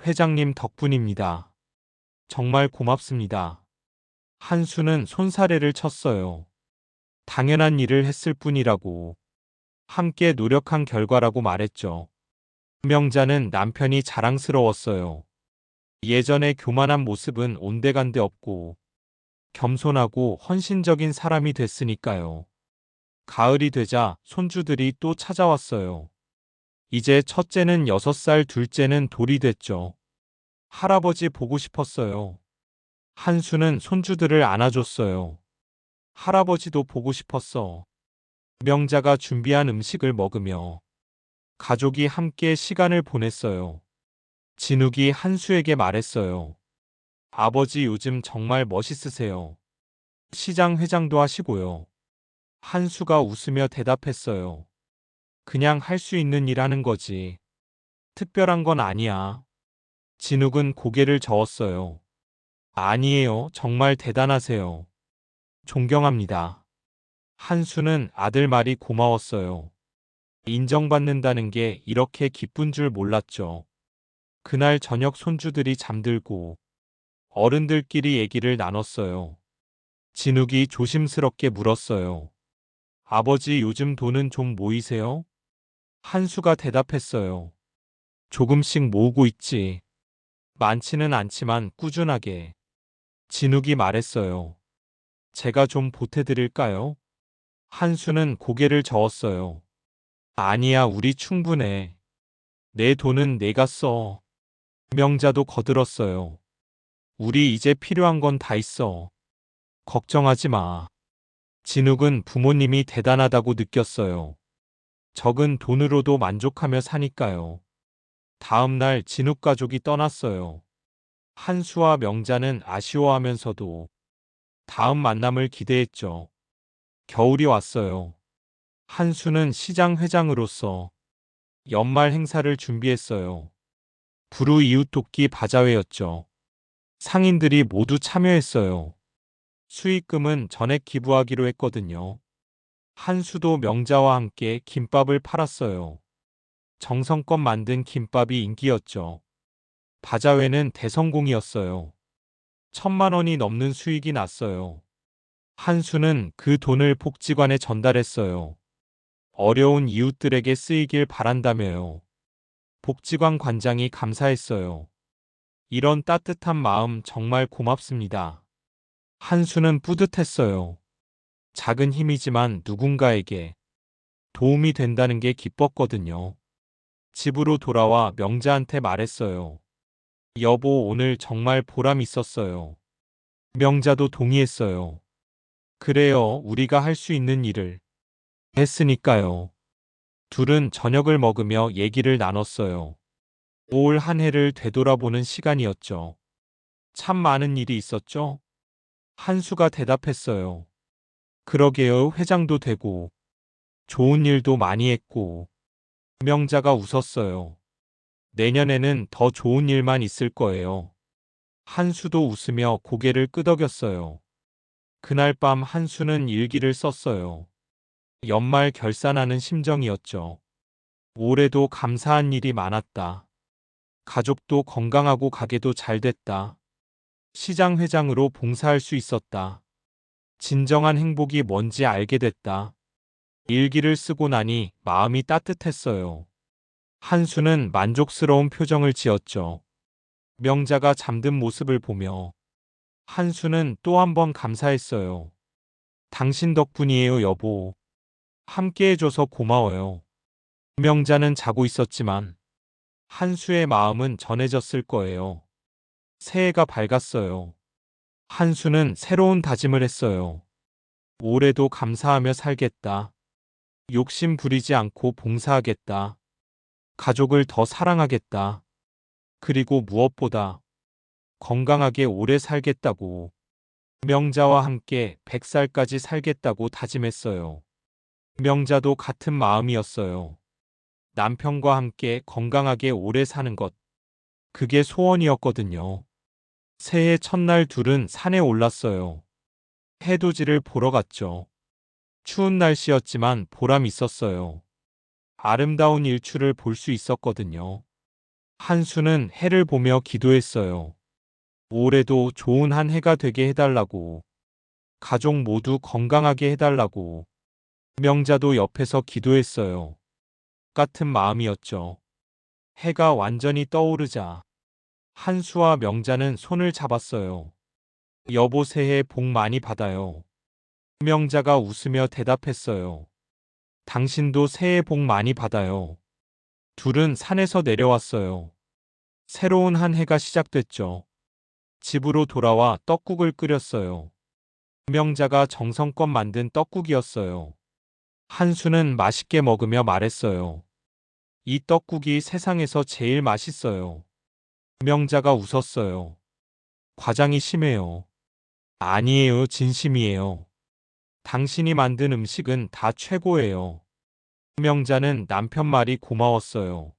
회장님 덕분입니다. 정말 고맙습니다. 한수는 손사래를 쳤어요. 당연한 일을 했을 뿐이라고. 함께 노력한 결과라고 말했죠. 명자는 남편이 자랑스러웠어요. 예전의 교만한 모습은 온데간데 없고 겸손하고 헌신적인 사람이 됐으니까요. 가을이 되자 손주들이 또 찾아왔어요. 이제 첫째는 6살, 둘째는 돌이 됐죠. 할아버지 보고 싶었어요. 한수는 손주들을 안아줬어요. 할아버지도 보고 싶었어. 명자가 준비한 음식을 먹으며 가족이 함께 시간을 보냈어요. 진욱이 한수에게 말했어요. 아버지 요즘 정말 멋있으세요. 시장 회장도 하시고요. 한수가 웃으며 대답했어요. 그냥 할 수 있는 일 하는 거지. 특별한 건 아니야. 진욱은 고개를 저었어요. 아니에요. 정말 대단하세요. 존경합니다. 한수는 아들 말이 고마웠어요. 인정받는다는 게 이렇게 기쁜 줄 몰랐죠. 그날 저녁 손주들이 잠들고 어른들끼리 얘기를 나눴어요. 진욱이 조심스럽게 물었어요. 아버지 요즘 돈은 좀 모이세요? 한수가 대답했어요. 조금씩 모으고 있지. 많지는 않지만 꾸준하게. 진욱이 말했어요. 제가 좀 보태드릴까요? 한수는 고개를 저었어요. 아니야, 우리 충분해. 내 돈은 내가 써. 명자도 거들었어요. 우리 이제 필요한 건 다 있어. 걱정하지 마. 진욱은 부모님이 대단하다고 느꼈어요. 적은 돈으로도 만족하며 사니까요. 다음 날 진욱 가족이 떠났어요. 한수와 명자는 아쉬워하면서도 다음 만남을 기대했죠. 겨울이 왔어요. 한수는 시장 회장으로서 연말 행사를 준비했어요. 부루 이웃돕기 바자회였죠. 상인들이 모두 참여했어요. 수익금은 전액 기부하기로 했거든요. 한수도 명자와 함께 김밥을 팔았어요. 정성껏 만든 김밥이 인기였죠. 바자회는 대성공이었어요. 1,000만 원이 넘는 수익이 났어요. 한수는 그 돈을 복지관에 전달했어요. 어려운 이웃들에게 쓰이길 바란다며요. 복지관 관장이 감사했어요. 이런 따뜻한 마음 정말 고맙습니다. 한수는 뿌듯했어요. 작은 힘이지만 누군가에게 도움이 된다는 게 기뻤거든요. 집으로 돌아와 명자한테 말했어요. 여보, 오늘 정말 보람 있었어요. 명자도 동의했어요. 그래요, 우리가 할 수 있는 일을 했으니까요. 둘은 저녁을 먹으며 얘기를 나눴어요. 올 한 해를 되돌아보는 시간이었죠. 참 많은 일이 있었죠? 한수가 대답했어요. 그러게요, 회장도 되고, 좋은 일도 많이 했고. 명자가 웃었어요. 내년에는 더 좋은 일만 있을 거예요. 한수도 웃으며 고개를 끄덕였어요. 그날 밤 한수는 일기를 썼어요. 연말 결산하는 심정이었죠. 올해도 감사한 일이 많았다. 가족도 건강하고 가게도 잘 됐다. 시장 회장으로 봉사할 수 있었다. 진정한 행복이 뭔지 알게 됐다. 일기를 쓰고 나니 마음이 따뜻했어요. 한수는 만족스러운 표정을 지었죠. 명자가 잠든 모습을 보며 한수는 또 한 번 감사했어요. 당신 덕분이에요, 여보. 함께 해줘서 고마워요. 명자는 자고 있었지만 한수의 마음은 전해졌을 거예요. 새해가 밝았어요. 한수는 새로운 다짐을 했어요. 올해도 감사하며 살겠다. 욕심 부리지 않고 봉사하겠다. 가족을 더 사랑하겠다. 그리고 무엇보다 건강하게 오래 살겠다고. 명자와 함께 100살까지 살겠다고 다짐했어요. 명자도 같은 마음이었어요. 남편과 함께 건강하게 오래 사는 것. 그게 소원이었거든요. 새해 첫날 둘은 산에 올랐어요. 해돋이를 보러 갔죠. 추운 날씨였지만 보람 있었어요. 아름다운 일출을 볼 수 있었거든요. 한수는 해를 보며 기도했어요. 올해도 좋은 한 해가 되게 해달라고, 가족 모두 건강하게 해달라고. 명자도 옆에서 기도했어요. 같은 마음이었죠. 해가 완전히 떠오르자 한수와 명자는 손을 잡았어요. 여보 새해 복 많이 받아요. 명자가 웃으며 대답했어요. 당신도 새해 복 많이 받아요. 둘은 산에서 내려왔어요. 새로운 한 해가 시작됐죠. 집으로 돌아와 떡국을 끓였어요. 명자가 정성껏 만든 떡국이었어요. 한수는 맛있게 먹으며 말했어요. 이 떡국이 세상에서 제일 맛있어요. 명자가 웃었어요. 과장이 심해요. 아니에요, 진심이에요. 당신이 만든 음식은 다 최고예요. 명자는 남편 말이 고마웠어요.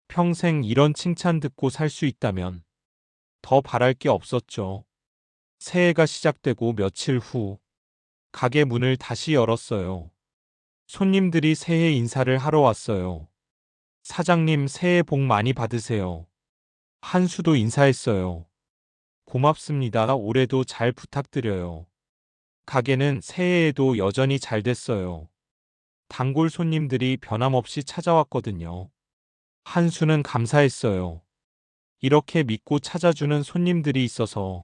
평생 이런 칭찬 듣고 살 수 있다면 더 바랄 게 없었죠. 새해가 시작되고 며칠 후 가게 문을 다시 열었어요. 손님들이 새해 인사를 하러 왔어요. 사장님 새해 복 많이 받으세요. 한수도 인사했어요. 고맙습니다. 올해도 잘 부탁드려요. 가게는 새해에도 여전히 잘 됐어요. 단골 손님들이 변함없이 찾아왔거든요. 한수는 감사했어요. 이렇게 믿고 찾아주는 손님들이 있어서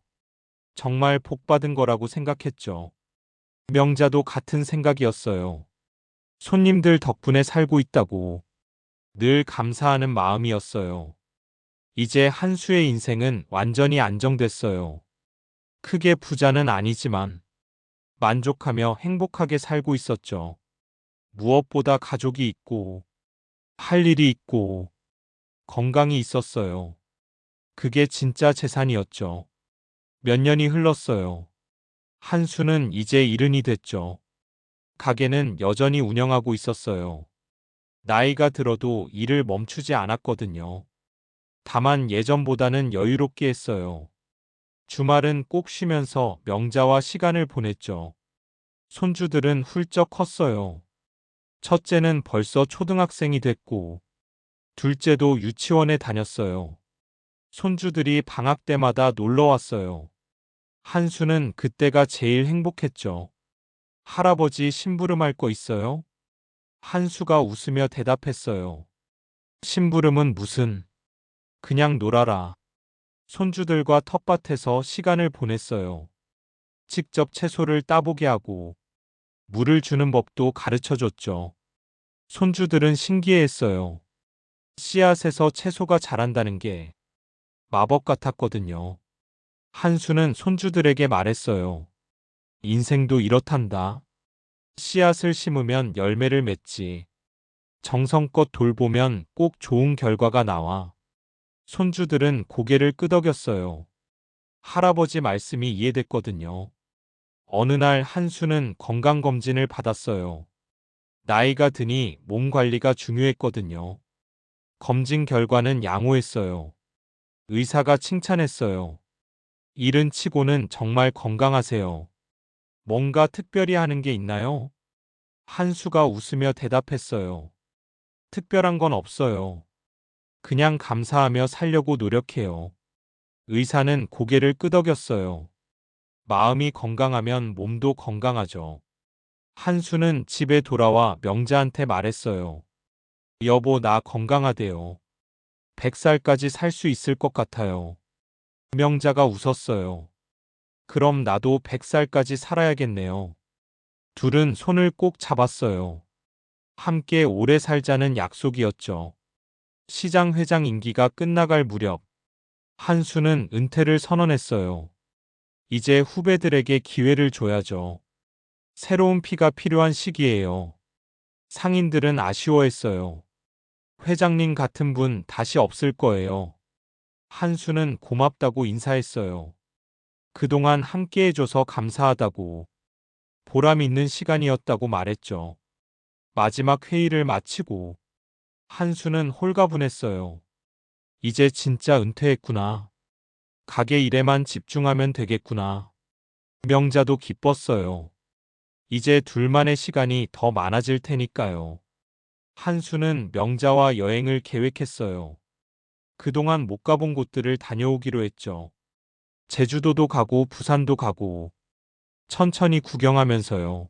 정말 복 받은 거라고 생각했죠. 명자도 같은 생각이었어요. 손님들 덕분에 살고 있다고 늘 감사하는 마음이었어요. 이제 한수의 인생은 완전히 안정됐어요. 크게 부자는 아니지만 만족하며 행복하게 살고 있었죠. 무엇보다 가족이 있고 할 일이 있고 건강이 있었어요. 그게 진짜 재산이었죠. 몇 년이 흘렀어요. 한수는 이제 일흔이 됐죠. 가게는 여전히 운영하고 있었어요. 나이가 들어도 일을 멈추지 않았거든요. 다만 예전보다는 여유롭게 했어요. 주말은 꼭 쉬면서 명자와 시간을 보냈죠. 손주들은 훌쩍 컸어요. 첫째는 벌써 초등학생이 됐고, 둘째도 유치원에 다녔어요. 손주들이 방학 때마다 놀러 왔어요. 한수는 그때가 제일 행복했죠. 할아버지 심부름할 거 있어요? 한수가 웃으며 대답했어요. 심부름은 무슨? 그냥 놀아라. 손주들과 텃밭에서 시간을 보냈어요. 직접 채소를 따보게 하고 물을 주는 법도 가르쳐 줬죠. 손주들은 신기해했어요. 씨앗에서 채소가 자란다는 게 마법 같았거든요. 한수는 손주들에게 말했어요. 인생도 이렇단다. 씨앗을 심으면 열매를 맺지. 정성껏 돌보면 꼭 좋은 결과가 나와. 손주들은 고개를 끄덕였어요. 할아버지 말씀이 이해됐거든요. 어느 날 한수는 건강검진을 받았어요. 나이가 드니 몸 관리가 중요했거든요. 검진 결과는 양호했어요. 의사가 칭찬했어요. 일은 치고는 정말 건강하세요. 뭔가 특별히 하는 게 있나요? 한수가 웃으며 대답했어요. 특별한 건 없어요. 그냥 감사하며 살려고 노력해요. 의사는 고개를 끄덕였어요. 마음이 건강하면 몸도 건강하죠. 한수는 집에 돌아와 명자한테 말했어요. 여보, 나 건강하대요. 100살까지 살 수 있을 것 같아요. 명자가 웃었어요. 그럼 나도 100살까지 살아야겠네요. 둘은 손을 꼭 잡았어요. 함께 오래 살자는 약속이었죠. 시장 회장 임기가 끝나갈 무렵 한수는 은퇴를 선언했어요. 이제 후배들에게 기회를 줘야죠. 새로운 피가 필요한 시기예요. 상인들은 아쉬워했어요. 회장님 같은 분 다시 없을 거예요. 한수는 고맙다고 인사했어요. 그동안 함께 해줘서 감사하다고, 보람 있는 시간이었다고 말했죠. 마지막 회의를 마치고 한수는 홀가분했어요. 이제 진짜 은퇴했구나. 가게 일에만 집중하면 되겠구나. 명자도 기뻤어요. 이제 둘만의 시간이 더 많아질 테니까요. 한수는 명자와 여행을 계획했어요. 그동안 못 가본 곳들을 다녀오기로 했죠. 제주도도 가고 부산도 가고 천천히 구경하면서요.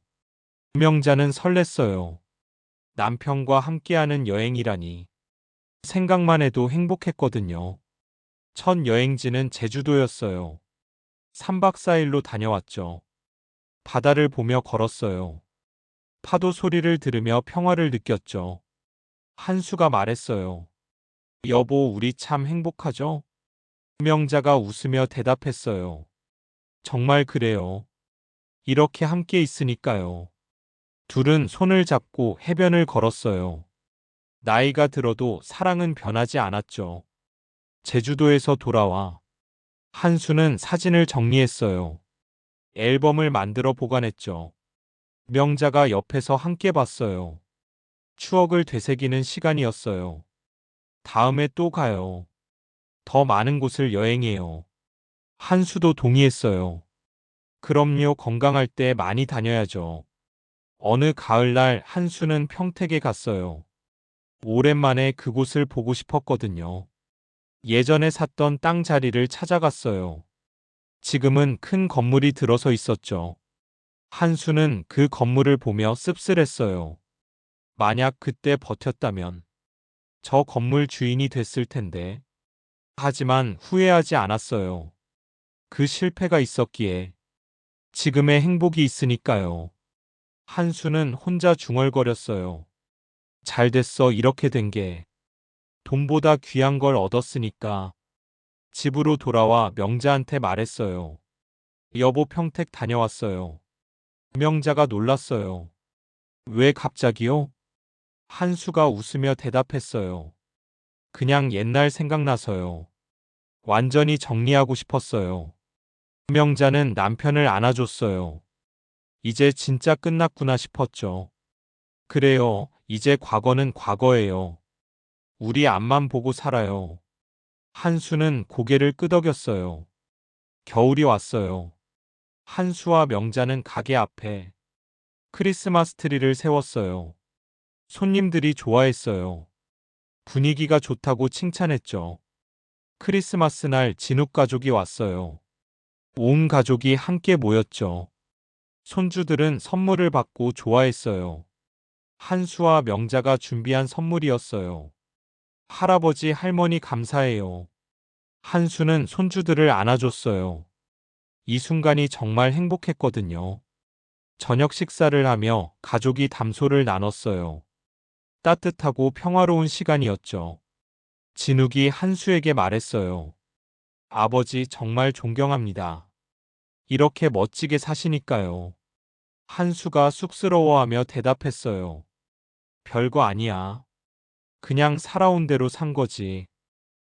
명자는 설렜어요. 남편과 함께하는 여행이라니. 생각만 해도 행복했거든요. 첫 여행지는 제주도였어요. 3박 4일로 다녀왔죠. 바다를 보며 걸었어요. 파도 소리를 들으며 평화를 느꼈죠. 한수가 말했어요. 여보, 우리 참 행복하죠? 명자가 웃으며 대답했어요. 정말 그래요. 이렇게 함께 있으니까요. 둘은 손을 잡고 해변을 걸었어요. 나이가 들어도 사랑은 변하지 않았죠. 제주도에서 돌아와 한수는 사진을 정리했어요. 앨범을 만들어 보관했죠. 명자가 옆에서 함께 봤어요. 추억을 되새기는 시간이었어요. 다음에 또 가요. 더 많은 곳을 여행해요. 한수도 동의했어요. 그럼요, 건강할 때 많이 다녀야죠. 어느 가을날 한수는 평택에 갔어요. 오랜만에 그곳을 보고 싶었거든요. 예전에 샀던 땅 자리를 찾아갔어요. 지금은 큰 건물이 들어서 있었죠. 한수는 그 건물을 보며 씁쓸했어요. 만약 그때 버텼다면 저 건물 주인이 됐을 텐데. 하지만 후회하지 않았어요. 그 실패가 있었기에 지금의 행복이 있으니까요. 한수는 혼자 중얼거렸어요. 잘 됐어, 이렇게 된 게. 돈보다 귀한 걸 얻었으니까. 집으로 돌아와 명자한테 말했어요. 여보, 평택 다녀왔어요. 명자가 놀랐어요. 왜 갑자기요? 한수가 웃으며 대답했어요. 그냥 옛날 생각나서요. 완전히 정리하고 싶었어요. 명자는 남편을 안아줬어요. 이제 진짜 끝났구나 싶었죠. 그래요. 이제 과거는 과거예요. 우리 앞만 보고 살아요. 한수는 고개를 끄덕였어요. 겨울이 왔어요. 한수와 명자는 가게 앞에 크리스마스 트리를 세웠어요. 손님들이 좋아했어요. 분위기가 좋다고 칭찬했죠. 크리스마스 날 진욱 가족이 왔어요. 온 가족이 함께 모였죠. 손주들은 선물을 받고 좋아했어요. 한수와 명자가 준비한 선물이었어요. 할아버지, 할머니 감사해요. 한수는 손주들을 안아줬어요. 이 순간이 정말 행복했거든요. 저녁 식사를 하며 가족이 담소를 나눴어요. 따뜻하고 평화로운 시간이었죠. 진욱이 한수에게 말했어요. 아버지, 정말 존경합니다. 이렇게 멋지게 사시니까요. 한수가 쑥스러워하며 대답했어요. 별거 아니야. 그냥 살아온 대로 산 거지.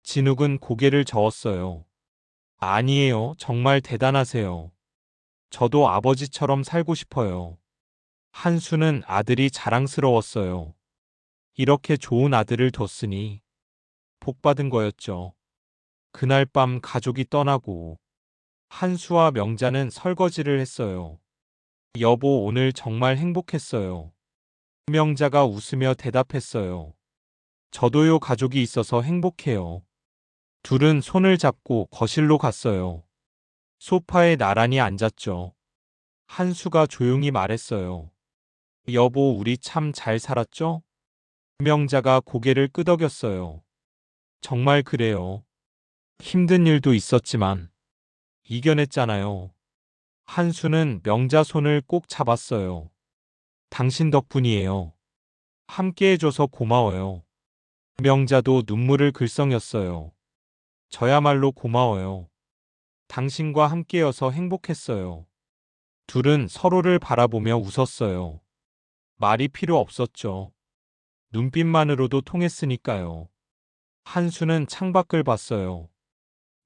진욱은 고개를 저었어요. 아니에요. 정말 대단하세요. 저도 아버지처럼 살고 싶어요. 한수는 아들이 자랑스러웠어요. 이렇게 좋은 아들을 뒀으니 복 받은 거였죠. 그날 밤 가족이 떠나고 한수와 명자는 설거지를 했어요. 여보, 오늘 정말 행복했어요. 명자가 웃으며 대답했어요. 저도요, 가족이 있어서 행복해요. 둘은 손을 잡고 거실로 갔어요. 소파에 나란히 앉았죠. 한수가 조용히 말했어요. 여보, 우리 참 잘 살았죠? 명자가 고개를 끄덕였어요. 정말 그래요. 힘든 일도 있었지만 이겨냈잖아요. 한수는 명자 손을 꼭 잡았어요. 당신 덕분이에요. 함께 해줘서 고마워요. 명자도 눈물을 글썽였어요. 저야말로 고마워요. 당신과 함께여서 행복했어요. 둘은 서로를 바라보며 웃었어요. 말이 필요 없었죠. 눈빛만으로도 통했으니까요. 한수는 창밖을 봤어요.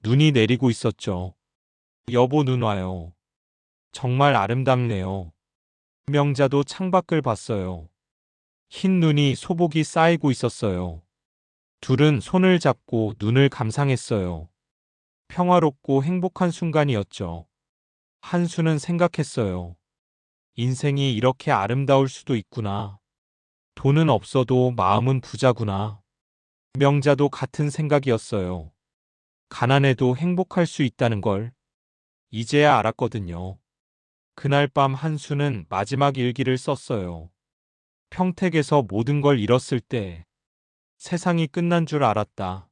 눈이 내리고 있었죠. 여보, 눈 와요. 정말 아름답네요. 명자도 창밖을 봤어요. 흰 눈이 소복이 쌓이고 있었어요. 둘은 손을 잡고 눈을 감상했어요. 평화롭고 행복한 순간이었죠. 한수는 생각했어요. 인생이 이렇게 아름다울 수도 있구나. 돈은 없어도 마음은 부자구나. 명자도 같은 생각이었어요. 가난해도 행복할 수 있다는 걸 이제야 알았거든요. 그날 밤 한수는 마지막 일기를 썼어요. 평택에서 모든 걸 잃었을 때 세상이 끝난 줄 알았다.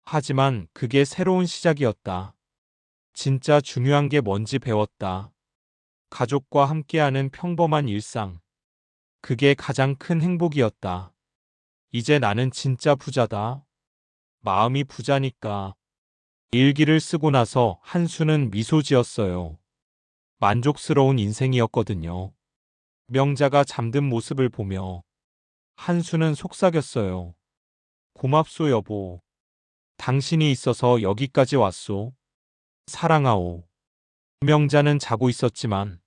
하지만 그게 새로운 시작이었다. 진짜 중요한 게 뭔지 배웠다. 가족과 함께하는 평범한 일상. 그게 가장 큰 행복이었다. 이제 나는 진짜 부자다. 마음이 부자니까. 일기를 쓰고 나서 한수는 미소 지었어요. 만족스러운 인생이었거든요. 명자가 잠든 모습을 보며 한수는 속삭였어요. 고맙소 여보. 당신이 있어서 여기까지 왔소. 사랑하오. 명자는 자고 있었지만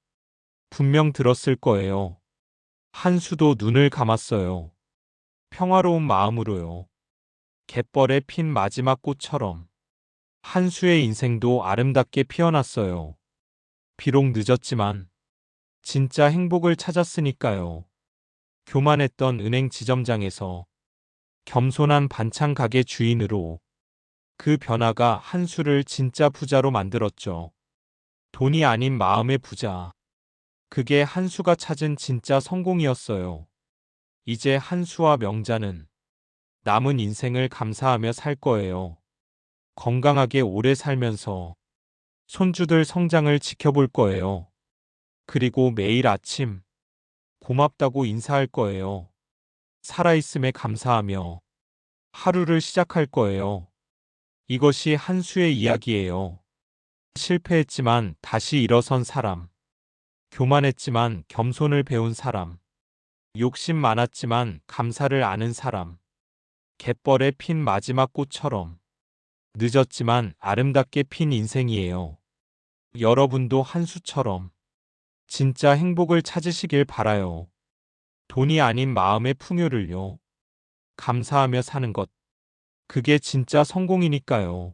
분명 들었을 거예요. 한수도 눈을 감았어요. 평화로운 마음으로요. 갯벌에 핀 마지막 꽃처럼 한수의 인생도 아름답게 피어났어요. 비록 늦었지만 진짜 행복을 찾았으니까요. 교만했던 은행 지점장에서 겸손한 반찬 가게 주인으로 그 변화가 한수를 진짜 부자로 만들었죠. 돈이 아닌 마음의 부자. 그게 한수가 찾은 진짜 성공이었어요. 이제 한수와 명자는 남은 인생을 감사하며 살 거예요. 건강하게 오래 살면서 손주들 성장을 지켜볼 거예요. 그리고 매일 아침 고맙다고 인사할 거예요. 살아있음에 감사하며 하루를 시작할 거예요. 이것이 한수의 이야기예요. 실패했지만 다시 일어선 사람. 교만했지만 겸손을 배운 사람. 욕심 많았지만 감사를 아는 사람. 갯벌에 핀 마지막 꽃처럼 늦었지만 아름답게 핀 인생이에요. 여러분도 한수처럼 진짜 행복을 찾으시길 바라요. 돈이 아닌 마음의 풍요를요. 감사하며 사는 것. 그게 진짜 성공이니까요.